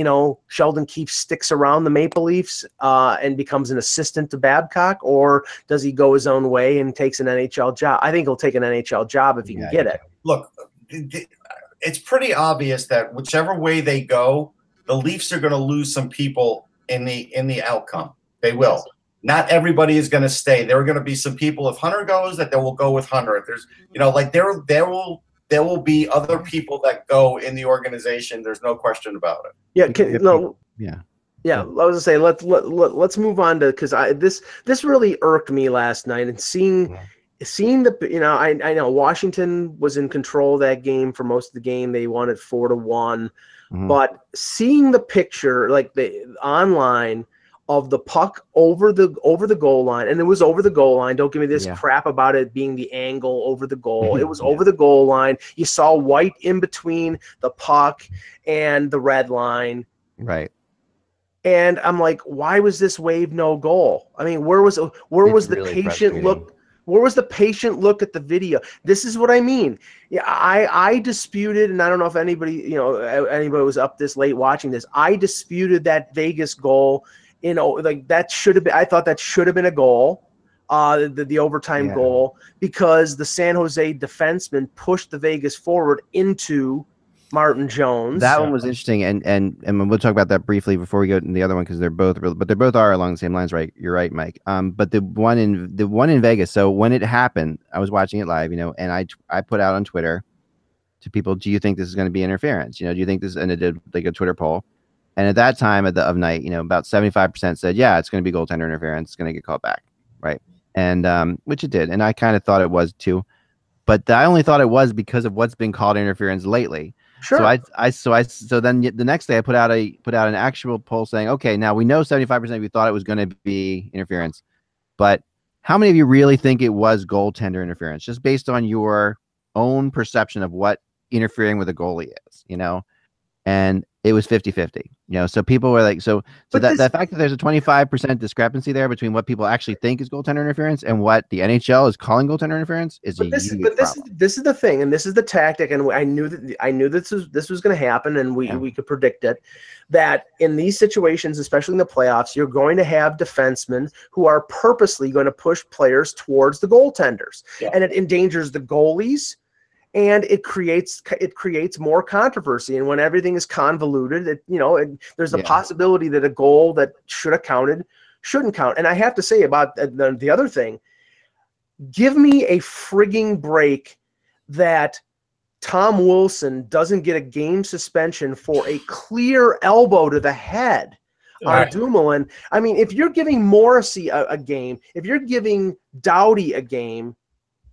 Sheldon Keefe sticks around the Maple Leafs and becomes an assistant to Babcock, or does he go his own way and takes an NHL job? I think he'll take an NHL job if he can get it. Look, it's pretty obvious that whichever way they go, the Leafs are going to lose some people in the outcome. They will. Yes. Not everybody is going to stay. There are going to be some people, if Hunter goes, that they will go with Hunter. If there's, there will be other people that go in the organization. There's no question about it. Yeah. I was gonna say let's move on to, because this really irked me last night, and seeing the I know Washington was in control of that game for most of the game. They won it 4-1, but seeing the picture like the online of the puck over the goal line, and it was over the goal line. Don't give me this crap about it being the angle over the goal. It was over the goal line. You saw white in between the puck and the red line. Right. And I'm like, why was this wave no goal? I mean, where was the really patient look? Where was the patient look at the video? This is what I mean. Yeah, I disputed, and I don't know if anybody was up this late watching this. I disputed that Vegas goal. That should have been. I thought that should have been a goal, the overtime goal, because the San Jose defenseman pushed the Vegas forward into Martin Jones. That one was interesting, and we'll talk about that briefly before we go to the other one, because they're both are along the same lines, right? You're right, Mike. But the one in Vegas. So when it happened, I was watching it live, and I put out on Twitter to people, do you think this is going to be interference? Do you think this? And it did like a Twitter poll. And at that time of night, about 75% said, yeah, it's going to be goaltender interference. It's going to get called back, right? And which it did. And I kind of thought it was too. But I only thought it was because of what's been called interference lately. Sure. So then the next day I put out an actual poll saying, okay, now we know 75% of you thought it was going to be interference, but how many of you really think it was goaltender interference, just based on your own perception of what interfering with a goalie is, And it was 50-50, so people were like, so that fact that there's a 25% discrepancy there between what people actually think is goaltender interference and what the NHL is calling goaltender interference is this is the thing, and this is the tactic, and I knew this was going to happen, and we could predict it, that in these situations, especially in the playoffs, you're going to have defensemen who are purposely going to push players towards the goaltenders, and it endangers the goalies. And it creates more controversy. And when everything is convoluted, there's a possibility that a goal that should have counted shouldn't count. And I have to say about the other thing, give me a frigging break that Tom Wilson doesn't get a game suspension for a clear elbow to the head. on Dumoulin. I mean, if you're giving Morrissey a game, if you're giving Doughty a game,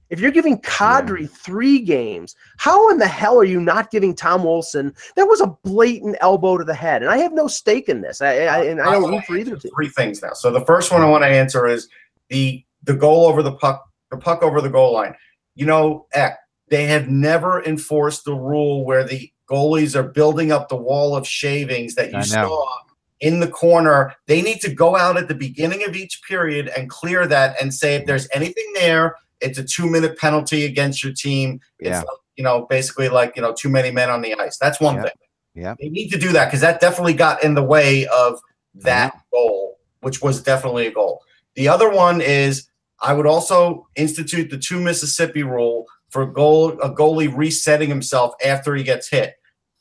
if you're giving Kadri 3 games, how in the hell are you not giving Tom Wilson? That was a blatant elbow to the head, and I have no stake in this. I don't root for either team. 3 things now. So the first one I want to answer is the goal over the puck over the goal line. You know, they have never enforced the rule where the goalies are building up the wall of shavings that you saw in the corner. They need to go out at the beginning of each period and clear that and say if there's anything there, it's a 2-minute penalty against your team. It's, basically like, too many men on the ice. That's one thing. Yeah. They need to do that because that definitely got in the way of that goal, which was definitely a goal. The other one is I would also institute the 2 Mississippi rule for a goalie resetting himself after he gets hit.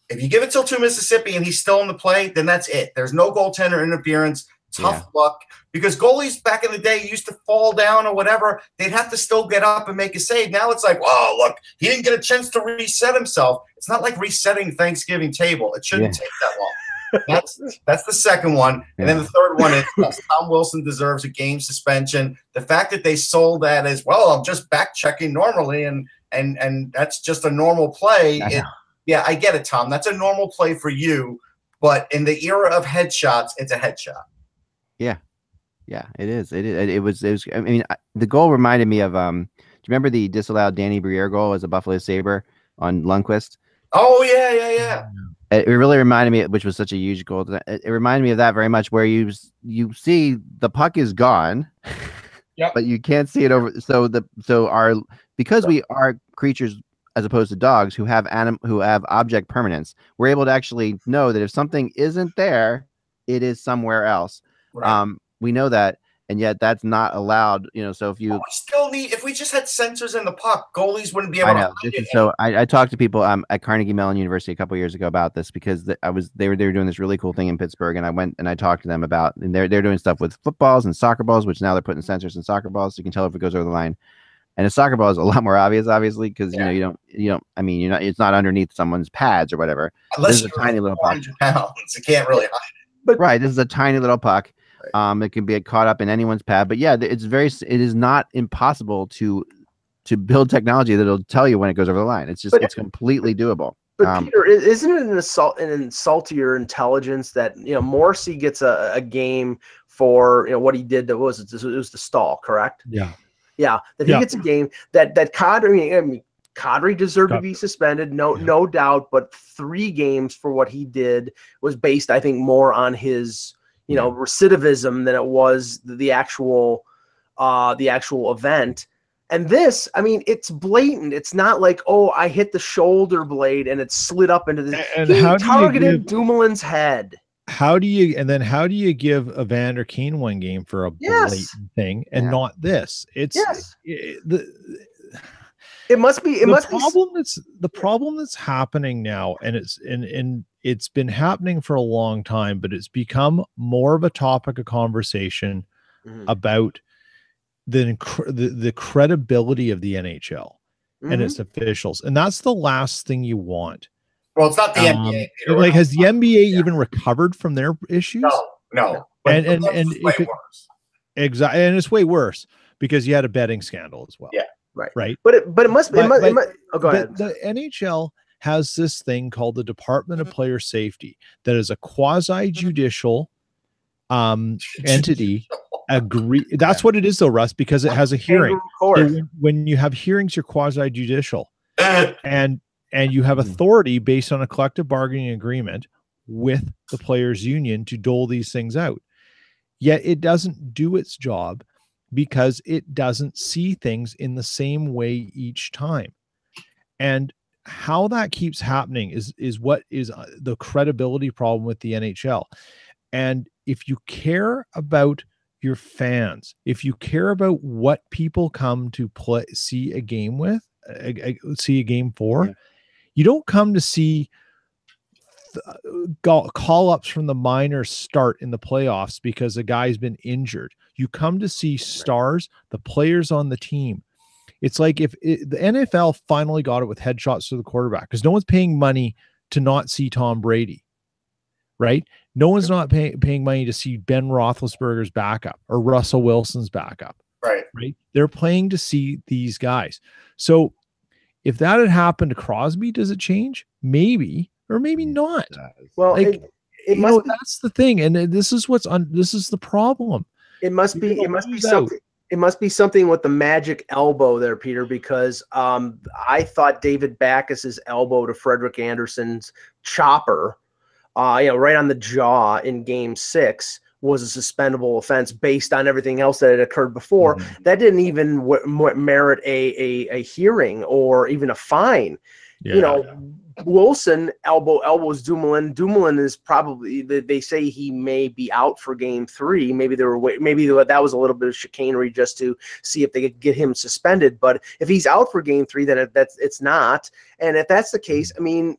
If you give it till 2 Mississippi and he's still in the play, then that's it. There's no goaltender interference. Tough luck. Because goalies back in the day used to fall down or whatever. They'd have to still get up and make a save. Now it's like, oh, look, he didn't get a chance to reset himself. It's not like resetting Thanksgiving table. It shouldn't take that long. That's the second one. And then the third one is Tom Wilson deserves a game suspension. The fact that they sold that as, well, I'm just back checking normally and that's just a normal play. I get it, Tom. That's a normal play for you. But in the era of headshots, it's a headshot. Yeah, it is. It was. I mean, the goal reminded me of. Do you remember the disallowed Danny Briere goal as a Buffalo Sabre on Lundqvist? Oh yeah. It really reminded me, which was such a huge goal. It reminded me of that very much, where you see the puck is gone, but you can't see it over. Because we are creatures as opposed to dogs who have object permanence, we're able to actually know that if something isn't there, it is somewhere else. Right. We know that, and yet that's not allowed. So if we just had sensors in the puck, goalies wouldn't be able to. I talked to people at Carnegie Mellon University a couple years ago about this because they were doing this really cool thing in Pittsburgh, and I went and I talked to them about, and they're doing stuff with footballs and soccer balls, which now they're putting sensors in soccer balls so you can tell if it goes over the line. And a soccer ball is a lot more obvious, obviously, because you don't. I mean, it's not underneath someone's pads or whatever. Unless you're a tiny little puck. Pounds, you can't really hide it. But this is a tiny little puck. It can be caught up in anyone's pad, but it is not impossible to build technology that'll tell you when it goes over the line. It's completely doable. But Peter, isn't it an insult to your intelligence that Morrissey gets a game for what he did? It was the stall, correct? Yeah, that he gets a game that Kadri. Kadri deserved to be suspended, no doubt. But 3 games for what he did was based, I think, more on his recidivism than it was the actual event. And this, I mean, it's blatant. It's not like, oh, I hit the shoulder blade and it slid up into the. And he targeted Dumoulin's head. How do you give Evander Kane 1 game for a blatant thing and not this? It must be the problem that's happening now, and it's been happening for a long time, but it's become more of a topic of conversation about the credibility of the NHL and its officials, and that's the last thing you want. Well, it's not the NBA. Peter, has the NBA even recovered from their issues? No. And exactly, and it's way worse because you had a betting scandal as well. Yeah. Right. But it must. Go ahead. The NHL has this thing called the Department of Player Safety that is a quasi-judicial entity. That's what it is, though, Russ, because it has a hearing. So when you have hearings, you're quasi-judicial, and you have authority based on a collective bargaining agreement with the players' union to dole these things out. Yet it doesn't do its job, because it doesn't see things in the same way each time. And how that keeps happening is what is the credibility problem with the NHL. And if you care about your fans, if you care about what people come to see a game for, you don't come to see call-ups from the minors start in the playoffs because a guy's been injured. You come to see stars, the players on the team. It's like if the NFL finally got it with headshots to the quarterback, because no one's paying money to not see Tom Brady, right? No one's not paying money to see Ben Roethlisberger's backup or Russell Wilson's backup. Right. They're playing to see these guys. So if that had happened to Crosby, does it change? Maybe, or maybe not. Well, like, it must be, that's the thing. And this is this is the problem. It must be something. It must be something with the magic elbow there, Peter, because I thought David Backes's elbow to Frederick Anderson's chopper, right on the jaw in Game 6 was a suspendable offense based on everything else that had occurred before. Mm-hmm. That didn't even merit a hearing or even a fine. Yeah. Wilson elbows Dumoulin. Dumoulin is probably, they say he may be out for Game 3. Maybe that was a little bit of chicanery just to see if they could get him suspended. But if he's out for Game 3, then it's not. And if that's the case, I mean,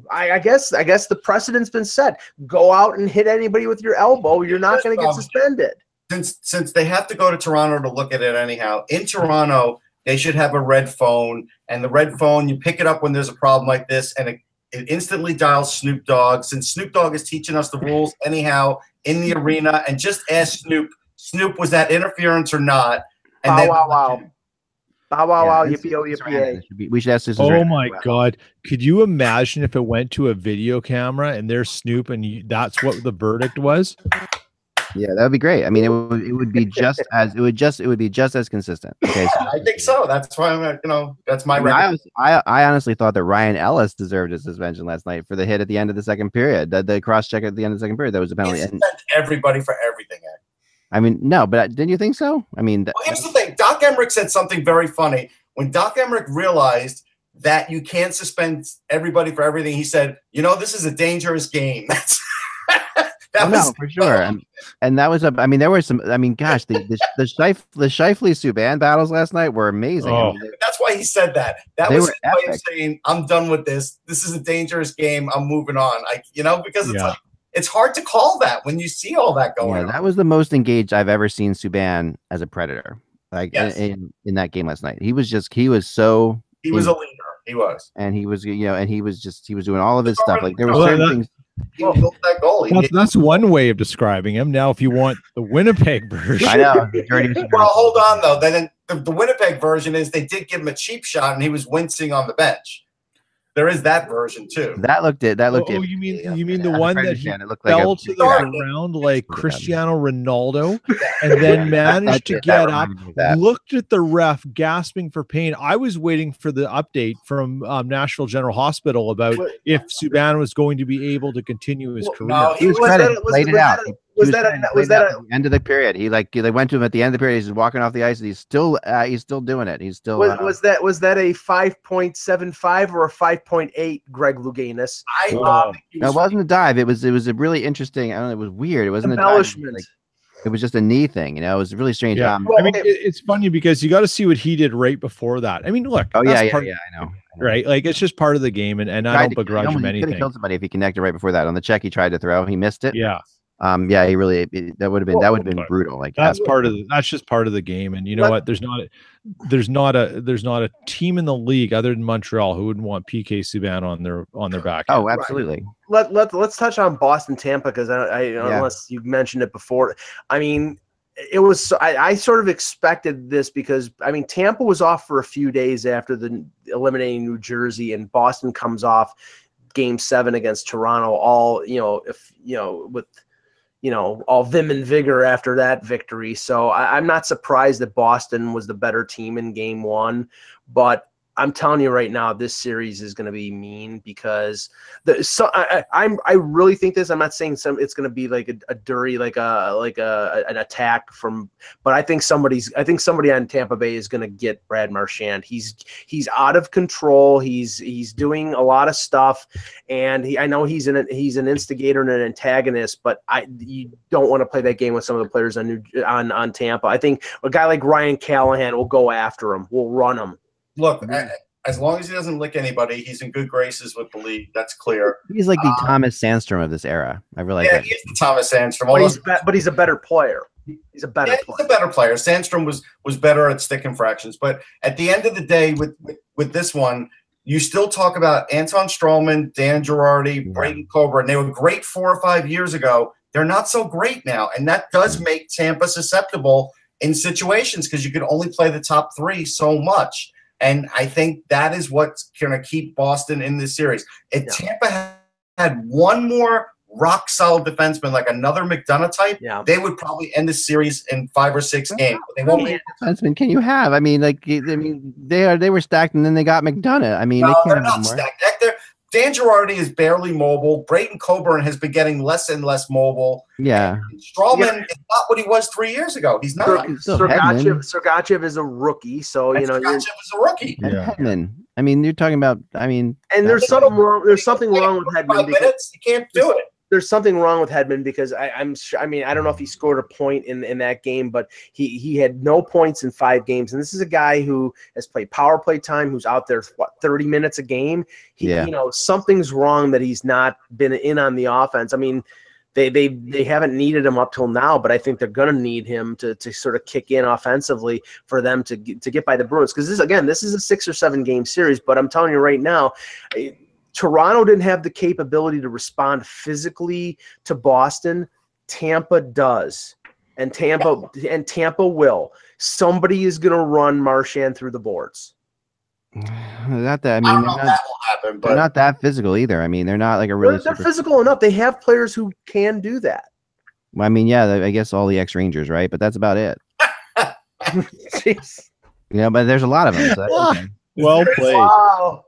I guess the precedent's been set. Go out and hit anybody with your elbow. You're not going to get suspended. Since they have to go to Toronto to look at it anyhow, in Toronto, they should have a red phone, and the red phone, you pick it up when there's a problem like this, and it instantly dials Snoop Dogg. Since Snoop Dogg is teaching us the rules anyhow in the arena, and just ask Snoop, was that interference or not? And yippee-o-yippee-o. We should ask this. Oh my God. Could you imagine if it went to a video camera and there's Snoop and that's what the verdict was? Yeah, that would be great. I mean, it would be just as consistent. Okay, so, I think so. That's why that's my. I honestly thought that Ryan Ellis deserved a suspension last night for the hit at the end of the second period. The cross check at the end of the second period, that was a penalty. And everybody for everything. I mean, no, but didn't you think so? I mean, here's the thing. Doc Emmerich said something very funny when Doc Emmerich realized that you can't suspend everybody for everything. He said, this is a dangerous game. That's. No, for sure, and that was there were some. I mean, gosh, the Scheifele Subban battles last night were amazing. Oh. That's why he said that. That was his way of saying, "I'm done with this. This is a dangerous game. I'm moving on." Because it's it's hard to call that when you see all that going on. That was the most engaged I've ever seen Subban as a Predator. In that game last night, he was a leader. He was, and he was he was doing all of his stuff. Like there were certain things. He built that goal. That's one way of describing him. Now, if you want the Winnipeg version, I know. Well, hold on though. Then the Winnipeg version is they did give him a cheap shot, and he was wincing on the bench. There is that version too. That looked. Oh, you mean the one that he fell to the ground like Cristiano Ronaldo, and then managed to get up, looked at the ref, gasping for pain. I was waiting for the update from Nashville General Hospital about if Subban was going to be able to continue his career. No, he was played it out. Was that at the end of the period? They went to him at the end of the period. He's walking off the ice, and he's still doing it. He's still. Was that a 5.75 or a 5.8, Greg Louganis? It wasn't a dive. It was a really interesting. I don't know. It was weird. It wasn't embellishment. A dive. It was just a knee thing. It was really strange. Yeah. It's funny because you got to see what he did right before that. I mean, look. Oh yeah, I know. Right, like it's just part of the game, and I don't begrudge him anything. He could have killed somebody if he connected right before that on the check. He tried to throw. He missed it. Yeah. He really that would have been brutal. Like that's just part of the game. And you know what? There's not a team in the league other than Montreal who wouldn't want PK Subban on their back. Oh, absolutely. Let's touch on Boston Tampa because unless you mentioned it before, I mean, it was I sort of expected this because Tampa was off for a few days after the eliminating New Jersey, and Boston comes off Game 7 against Toronto all with all vim and vigor after that victory. So I'm not surprised that Boston was the better team in Game 1, but I'm telling you right now, this series is going to be mean because I really think this. I'm not saying it's going to be like a dirty, an attack from, but I think somebody on Tampa Bay is going to get Brad Marchand. He's out of control. He's doing a lot of stuff, and I know he's an instigator and an antagonist, but you don't want to play that game with some of the players on Tampa. I think a guy like Ryan Callahan will go after him, will run him. Look, as long as he doesn't lick anybody, he's in good graces with the league. That's clear. He's like the Thomas Sandstrom of this era. I realize that. He is the Thomas Sandstrom. But he's a better player. He's a better player. He's a better player. Sandstrom was better at stick infractions. But at the end of the day, with this one, you still talk about Anton Strawman, Dan Girardi, Brayden Coburn. They were great 4 or 5 years ago. They're not so great now, and that does make Tampa susceptible in situations because you can only play the top 3 so much. And I think that is what's going to keep Boston in this series. If Tampa had one more rock-solid defenseman, like another McDonough type, they would probably end the series in 5 or 6 games. But they won't be. Defenseman can you have? I mean, they were stacked, and then they got McDonough. I mean, no, they can't they're not stacked. Dan Girardi is barely mobile. Brayden Coburn has been getting less and less mobile. Yeah. Strawman is not what he was 3 years ago. He's not. Sergachev is a rookie, so Sergachev is a rookie. Yeah. Hedman. I mean, you're talking about. I mean, and there's something wrong. There's something wrong with Hedman. 5 minutes, you can't do it. There's something wrong with Hedman because I don't know if he scored a point in that game, but he had no points in 5 games. And this is a guy who has played power play time, who's out there 30 minutes a game. Something's wrong that he's not been in on the offense. I mean, they haven't needed him up till now, but I think they're going to need him to sort of kick in offensively for them to get by the Bruins. Because this is a 6 or 7 game series, but I'm telling you right now, Toronto didn't have the capability to respond physically to Boston. Tampa does, and Tampa will. Somebody is going to run Marchand through the boards. Not that. I mean, I don't know if that will happen, but they're not that physical either. I mean, they're not like a really. They're physical enough. They have players who can do that. Well, I mean, yeah, I guess all the ex-Rangers, right? But that's about it. Jeez. But there's a lot of them. So well played. Wow.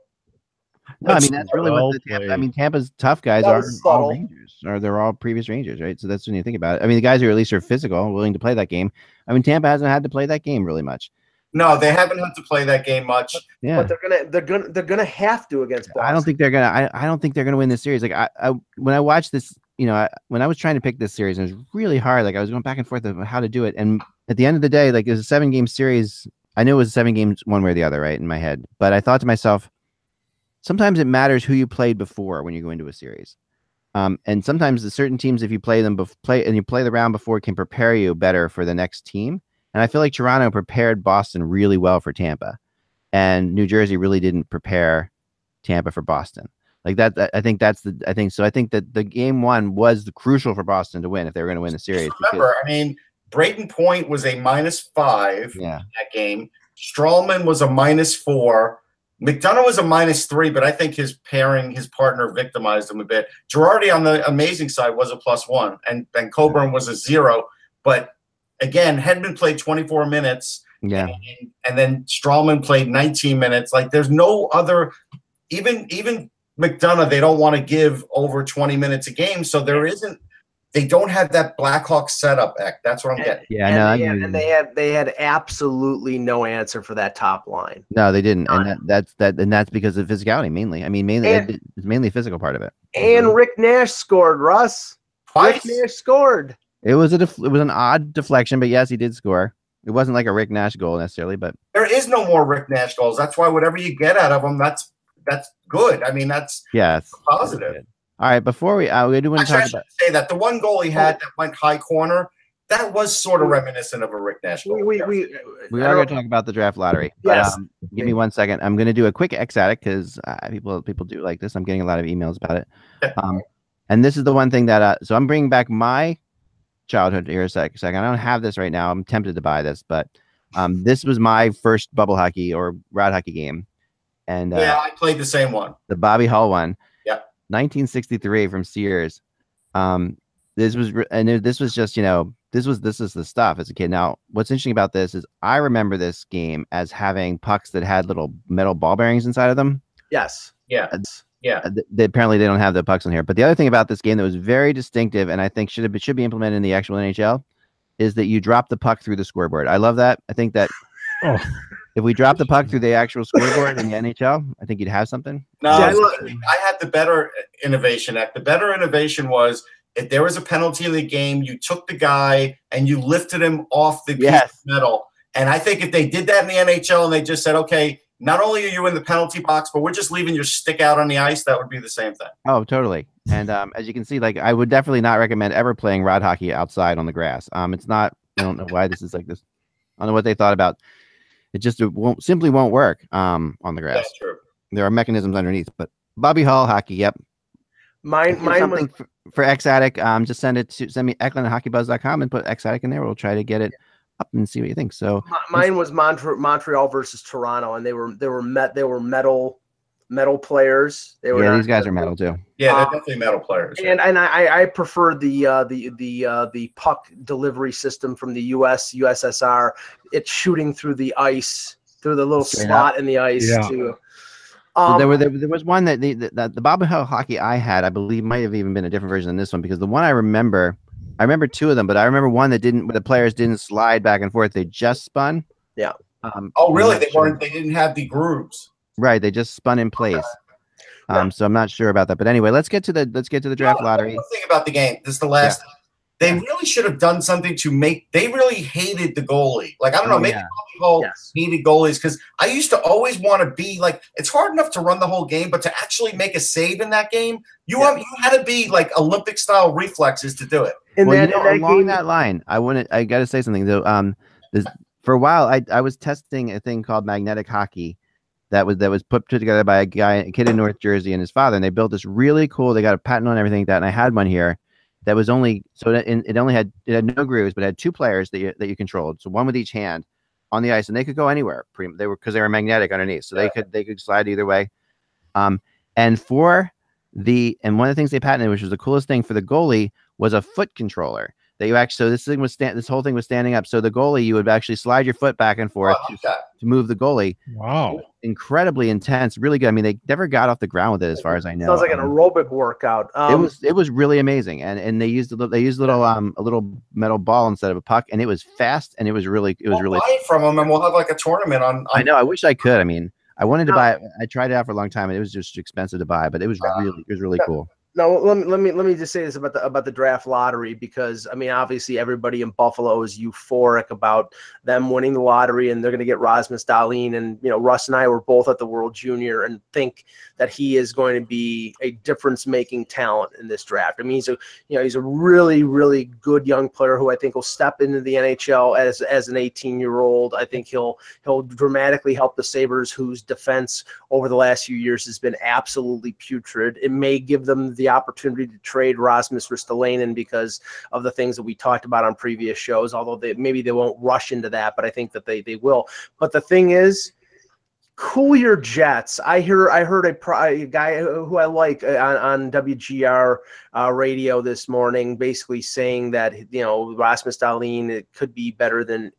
No, I mean that's really what Tampa's tough guys are all Rangers, or they're all previous Rangers, right? So that's when you think about it. I mean, the guys who at least are physical, willing to play that game. I mean, Tampa hasn't had to play that game really much. No, they haven't had to play that game much. Yeah, but they're gonna have to against Boston. I don't think they're gonna. I don't think they're gonna win this series. Like when I watched this, when I was trying to pick this series, it was really hard. Like I was going back and forth of how to do it, and at the end of the day, like it was a 7-game series. I knew it was 7 games one way or the other, right, in my head. But I thought to myself, sometimes it matters who you played before when you go into a series. And sometimes the certain teams, if you play them and you play the round before, can prepare you better for the next team. And I feel like Toronto prepared Boston really well for Tampa, and New Jersey really didn't prepare Tampa for Boston. Like that, I think that the game 1 was crucial for Boston to win if they were going to win the series. Remember, I mean, Brayden Point was a -5 in that game. Strawman was a -4. McDonough was a -3, but I think his partner victimized him a bit. Girardi on the amazing side was a +1, and Coburn was a 0. But again, Hedman played 24 minutes, and then Strawman played 19 minutes. Like there's no other, even McDonough, they don't want to give over 20 minutes a game, so they don't have that Blackhawks setup act. That's what I'm getting. And they had absolutely no answer for that top line. No, they didn't, and that's because of physicality mainly. I mean, it's mainly a physical part of it. And Rick Nash scored, Russ. Twice. Rick Nash scored. It was an odd deflection, but yes, he did score. It wasn't like a Rick Nash goal necessarily, but there is no more Rick Nash goals. That's why whatever you get out of him, that's good. I mean, that's positive. All right, before we do want to talk about say that the one goal he had that went high corner, that was sort of reminiscent of a Rick Nash goal. We are going to talk about the draft lottery. Yes. But, give me 1 second. I'm going to do a quick X addict because people do like this. I'm getting a lot of emails about it. And this is the one thing that so I'm bringing back my childhood here a second. I don't have this right now. I'm tempted to buy this, but this was my first bubble hockey or rod hockey game. And I played the same one, the Bobby Hull one. 1963 from Sears. This was just, this is the stuff as a kid. Now, what's interesting about this is I remember this game as having pucks that had little metal ball bearings inside of them. Yes. Yeah. Apparently they don't have the pucks in here. But the other thing about this game that was very distinctive and I think should be implemented in the actual NHL is that you drop the puck through the scoreboard. I love that. I think that if we drop the puck through the actual scoreboard in the NHL, I think you'd have something. No, I had the better innovation. The better innovation was if there was a penalty in the game, you took the guy and you lifted him off the piece of metal. And I think if they did that in the NHL and they just said, okay, not only are you in the penalty box, but we're just leaving your stick out on the ice, that would be the same thing. Oh, totally. And as you can see, like I would definitely not recommend ever playing rod hockey outside on the grass. It's not. I don't know why this is like this. I don't know what they thought about. It just simply won't work on the grass. That's true. there are mechanisms underneath. But Bobby Hall hockey, yep. Mine something for X-Addict. Just send me Eklund at HockeyBuzz.com and put X-Addict in there. We'll try to get it up and see what you think. So mine was Montreal versus Toronto, and they were metal players. They were these guys are metal too. Yeah, they're definitely metal players. And I prefer the puck delivery system from the USSR. It's shooting through the ice, through the little slot in the ice too. So there was one that the Bobby Hall hockey I had, I believe, might have even been a different version than this one, because the one I remember two of them, but I remember one that didn't, where the players didn't slide back and forth; they just spun. Yeah. Oh, really? They didn't have the grooves. Right. They just spun in place. So I'm not sure about that, but anyway, let's get to the draft lottery. One thing about the game. This is the last. Yeah. They really should have done something to make. They really hated the goalie. Like, I don't know, maybe Bobby Hall hated goalies, because I used to always want to be like. It's hard enough to run the whole game, but to actually make a save in that game, you had to be like Olympic style reflexes to do it. Along that line, I got to say something though. For a while, I was testing a thing called magnetic hockey. That was put together by a kid in North Jersey and his father, and they built this really cool. They got a patent on everything like that, and I had one here that was only it had no grooves, but it had two players that you controlled, so one with each hand on the ice, and they could go anywhere. They were magnetic underneath, so they could slide either way. And one of the things they patented, which was the coolest thing for the goalie, was a foot controller. That you actually, so this whole thing was standing up. So the goalie, you would actually slide your foot back and forth to move the goalie. Wow. Incredibly intense, really good. I mean, they never got off the ground with it, as far as I know. Sounds like an aerobic workout. It was really amazing, and they used a little metal ball instead of a puck, and it was fast, and it was really buy it from them, and we'll have like a tournament on. I know. I wish I could. I mean, I wanted to buy it. I tried it out for a long time, and it was just expensive to buy, but it was really cool. No, let me just say this about the draft lottery, because I mean, obviously everybody in Buffalo is euphoric about them winning the lottery, and they're going to get Rasmus Dahlin. And Russ and I were both at the World Junior and think that he is going to be a difference-making talent in this draft. I mean, he's a really, really good young player who I think will step into the NHL as an 18-year-old. I think he'll dramatically help the Sabres, whose defense over the last few years has been absolutely putrid. It may give them the opportunity to trade Rasmus Ristolainen because of the things that we talked about on previous shows, although maybe they won't rush into that, but I think that they will. But the thing is, cool your jets. I heard a guy who I like on WGR radio this morning basically saying that Rasmus Dahlin, it could be better than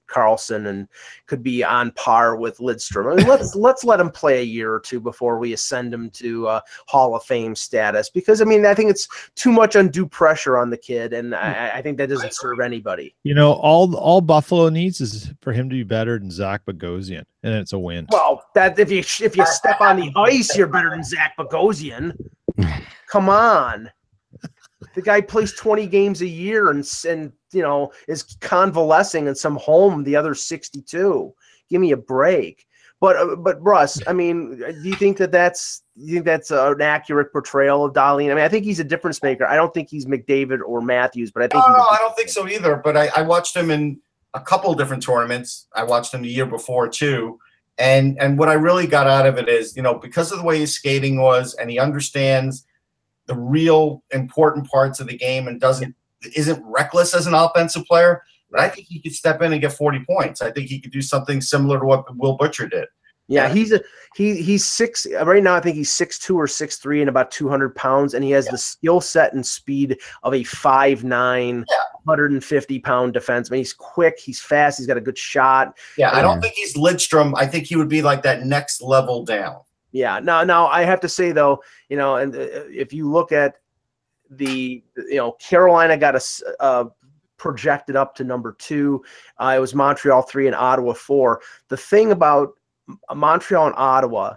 Carlson, and could be on par with Lidstrom. I mean, let's let him play a year or two before we ascend him to Hall of Fame status, because I mean, I think it's too much undue pressure on the kid, and I think that doesn't serve anybody. All Buffalo needs is for him to be better than Zach Bogosian, and it's a win. Well, that if you step on the ice, you're better than Zach Bogosian. Come on. The guy plays 20 games a year and is convalescing in some home the other 62. Give me a break. But Russ, I mean, do you think that's an accurate portrayal of Dahlin? I mean, I think he's a difference maker. I don't think he's McDavid or Matthews, but I think I don't think so either. But I watched him in a couple different tournaments. I watched him the year before too. And what I really got out of it is, because of the way his skating was, and he understands the real important parts of the game and isn't reckless as an offensive player, but I think he could step in and get 40 points. I think he could do something similar to what Will Butcher did. Yeah, he's six right now. I think he's 6'2" or 6'3" and about 200 pounds, and he has the skill set and speed of a 5'9", 150-pound defenseman. He's quick, he's fast, he's got a good shot. Yeah, I don't think he's Lidstrom. I think he would be like that next level down. Yeah, now I have to say though, and if you look at Carolina got projected up to number 2. It was Montreal 3 and Ottawa 4. The thing about Montreal and Ottawa,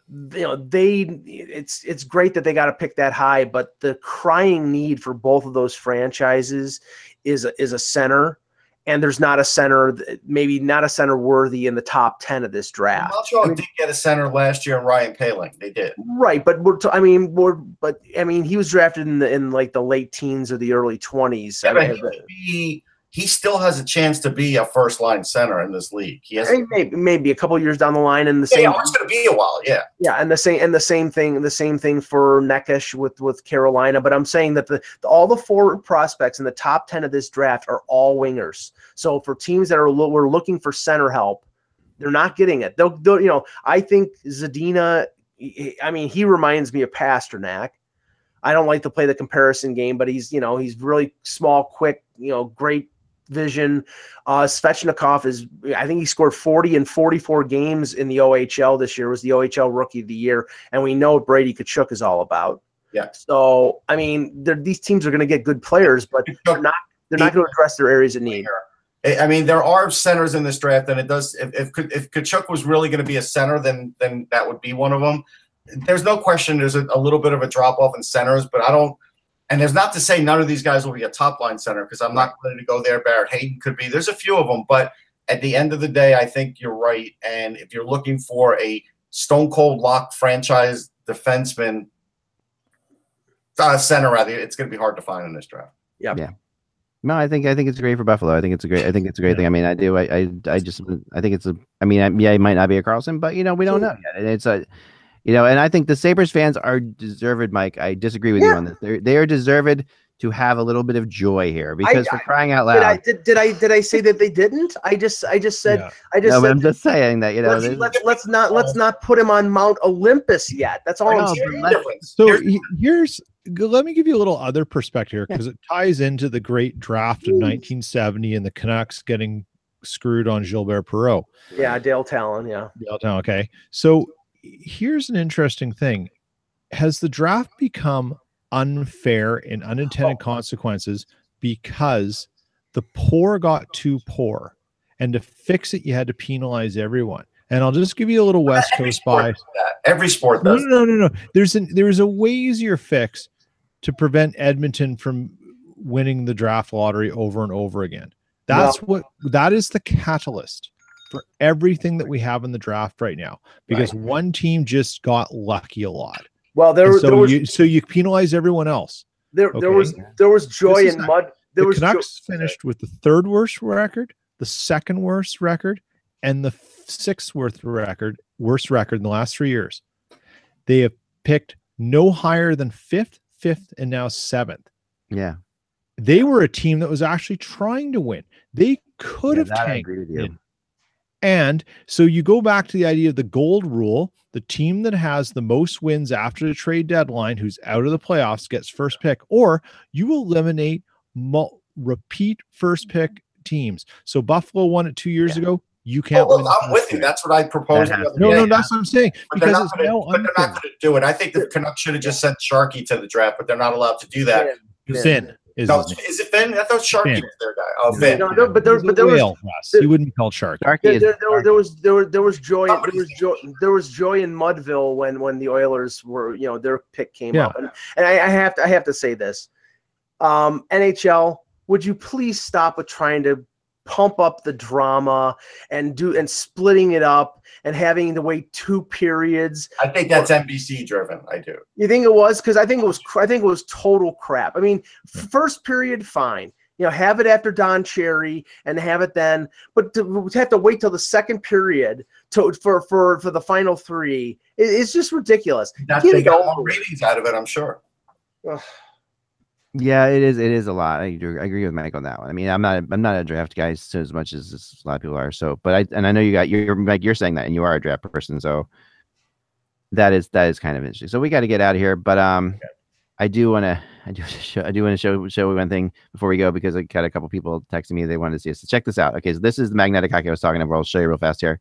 it's great that they got to pick that high, but the crying need for both of those franchises is a center. And there's not a center, maybe not a center worthy in the top 10 of this draft. Montreal did get a center last year in Ryan Poehling. They did. Right, but he was drafted in like the late teens or the early 20s. Yeah, he would be he still has a chance to be a first line center in this league. He has maybe a couple of years down the line, and the same. Yeah, it's going to be a while. Yeah, yeah, and the same thing for Neckish with Carolina. But I'm saying that all the forward prospects in the top 10 of this draft are all wingers. So for teams that we're looking for center help, they're not getting it. They'll I think Zadina. I mean, he reminds me of Pasternak. I don't like to play the comparison game, but he's really small, quick, great vision. Svechnikov I think he scored 40 in 44 games in the OHL this year, was the OHL Rookie of the Year. And we know what Brady Tkachuk is all about. Yeah. So, I mean, these teams are going to get good players, but they're not going to address their areas of need. I mean, there are centers in this draft, and it does. If Tkachuk was really going to be a center, then that would be one of them. There's no question there's a little bit of a drop-off in centers, but I don't – and there's not to say none of these guys will be a top-line center because I'm not ready to go there. Barrett Hayton could be. There's a few of them, but at the end of the day, I think you're right. And if you're looking for a stone-cold lock franchise defenseman center, rather, it's going to be hard to find in this draft. Yeah. No, I think it's great for Buffalo. I think it's a great thing. I mean, I do. I think it's a. I mean, it might not be a Carlson, but we don't know yet. And it's a. And I think the Sabres fans are deserved, Mike. I disagree with you on this. They are deserved to have a little bit of joy here because for crying out loud. Did I say that they didn't? I just said. No, but I'm just saying that let's not put him on Mount Olympus yet. That's all I'm saying. So let me give you a little other perspective here because it ties into the great draft of 1970 and the Canucks getting screwed on Gilbert Perreault. Yeah, Dale Talon. Yeah, Dale Talon. Okay, so. Here's an interesting thing. Has the draft become unfair and unintended consequences because the poor got too poor, and to fix it, you had to penalize everyone? And I'll just give you a little West Coast bias. Every sport does. No. There's a way easier fix to prevent Edmonton from winning the draft lottery over and over again. That is the catalyst for everything that we have in the draft right now, because one team just got lucky a lot. Well, so you penalize everyone else. There was joy in mud. The Canucks finished with the third worst record, the second worst record, and the sixth worst record in the last 3 years. They have picked no higher than fifth, and now seventh. Yeah. They were a team that was actually trying to win. They could have tanked. I agree with you. And so you go back to the idea of the gold rule. The team that has the most wins after the trade deadline, who's out of the playoffs, gets first pick, or you eliminate repeat first pick teams. So Buffalo won it 2 years ago. You can't win. I'm with you. That's what I proposed. No, that's what I'm saying. But they're not going to do it. I think the Canucks should have just sent Sharkey to the draft, but they're not allowed to do that. Finn. Is it Finn? I thought Sharky was their guy. Oh, Finn. No, but there was. He wouldn't be called Shark. There was joy. There was joy in Mudville when the Oilers were, their pick came up, and I have to say this, NHL, would you please stop with trying to pump up the drama and splitting it up and having to wait 2 periods. I think that's NBC driven. I do. You think it was? Because I think it was total crap. I mean, first period, fine. Have it after Don Cherry and have it then, but to have to wait till the second period for the final 3, it's just ridiculous. They got more ratings out of it, I'm sure. Yeah, it is a lot. I agree with Mike on that one. I mean, I'm not a draft guy so as much as a lot of people are. So, but I know you're saying that, and you are a draft person. So that is kind of interesting. So we got to get out of here. But I do want to show one thing before we go, because I got a couple people texting me they wanted to see us. So check this out. Okay, so this is the magnetic hockey I was talking about. I'll show you real fast here.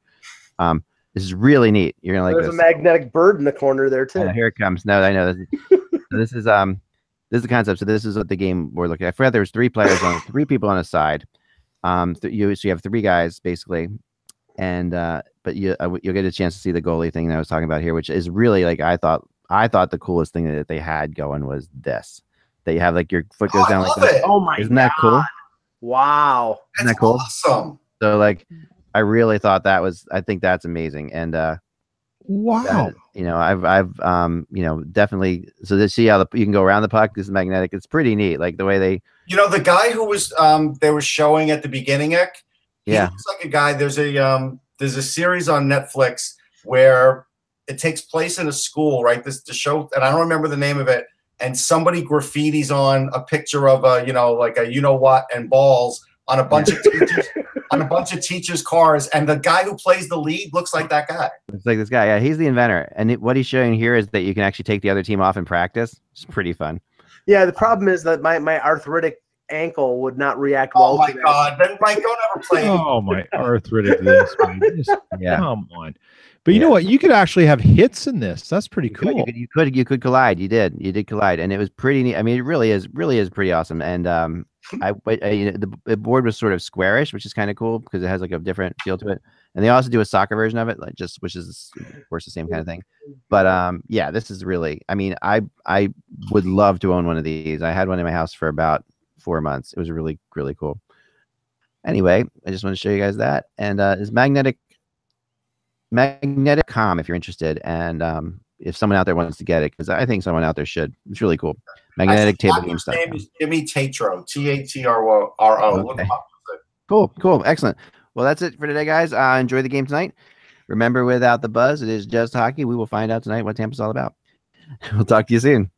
This is really neat. You're gonna like this. There's a magnetic bird in the corner there too. Here it comes. No, I know this is This is the concept. So this is what the game we're looking at. I forgot there was 3 players on 3 people on a side. So you have 3 guys basically, and but you'll get a chance to see the goalie thing that I was talking about here, which is really like I thought the coolest thing that they had going was this. That you have like your foot goes down like that. Oh my! Isn't that cool? Wow, isn't that cool? Awesome. So like, I really thought I think that's amazing, and Wow. You know, I've you know, definitely. So to see how you can go around the puck. This is magnetic. It's pretty neat. Like the way they. You know, the guy who was they were showing at the beginning, Ick, he looks like a guy. There's a series on Netflix where it takes place in a school, right? The show, and I don't remember the name of it. And somebody graffitis on a picture of a, you know, like a you know what and balls on a bunch of teachers on a bunch of teachers' cars, and the guy who plays the lead looks like that guy. It's like this guy. Yeah, he's the inventor. And what he's showing here is that you can actually take the other team off in practice. It's pretty fun. Yeah, the problem is that my arthritic ankle would not react well. Oh my God! Then Mike, don't ever play. Oh my arthritic this. Yeah. Come on. But you know what? You could actually have hits in this. That's pretty cool. You could collide. You did collide, and it was pretty neat. I mean, it really is pretty awesome. And you know, the board was sort of squarish, which is kind of cool because it has like a different feel to it. And they also do a soccer version of it, like which is of course the same kind of thing. But yeah, this is really. I mean, I would love to own one of these. I had one in my house for about 4 months. It was really cool. Anyway, I just want to show you guys that, and it's magnetic.com if you're interested, and if someone out there wants to get it, because I think someone out there should. It's really cool. Magnetic table game stuff. His name is Jimmy Tatro. Tatro. Okay. Cool, excellent. Well, that's it for today, guys. Enjoy the game tonight. Remember, without the buzz, it is just hockey. We will find out tonight what Tampa's all about. We'll talk to you soon.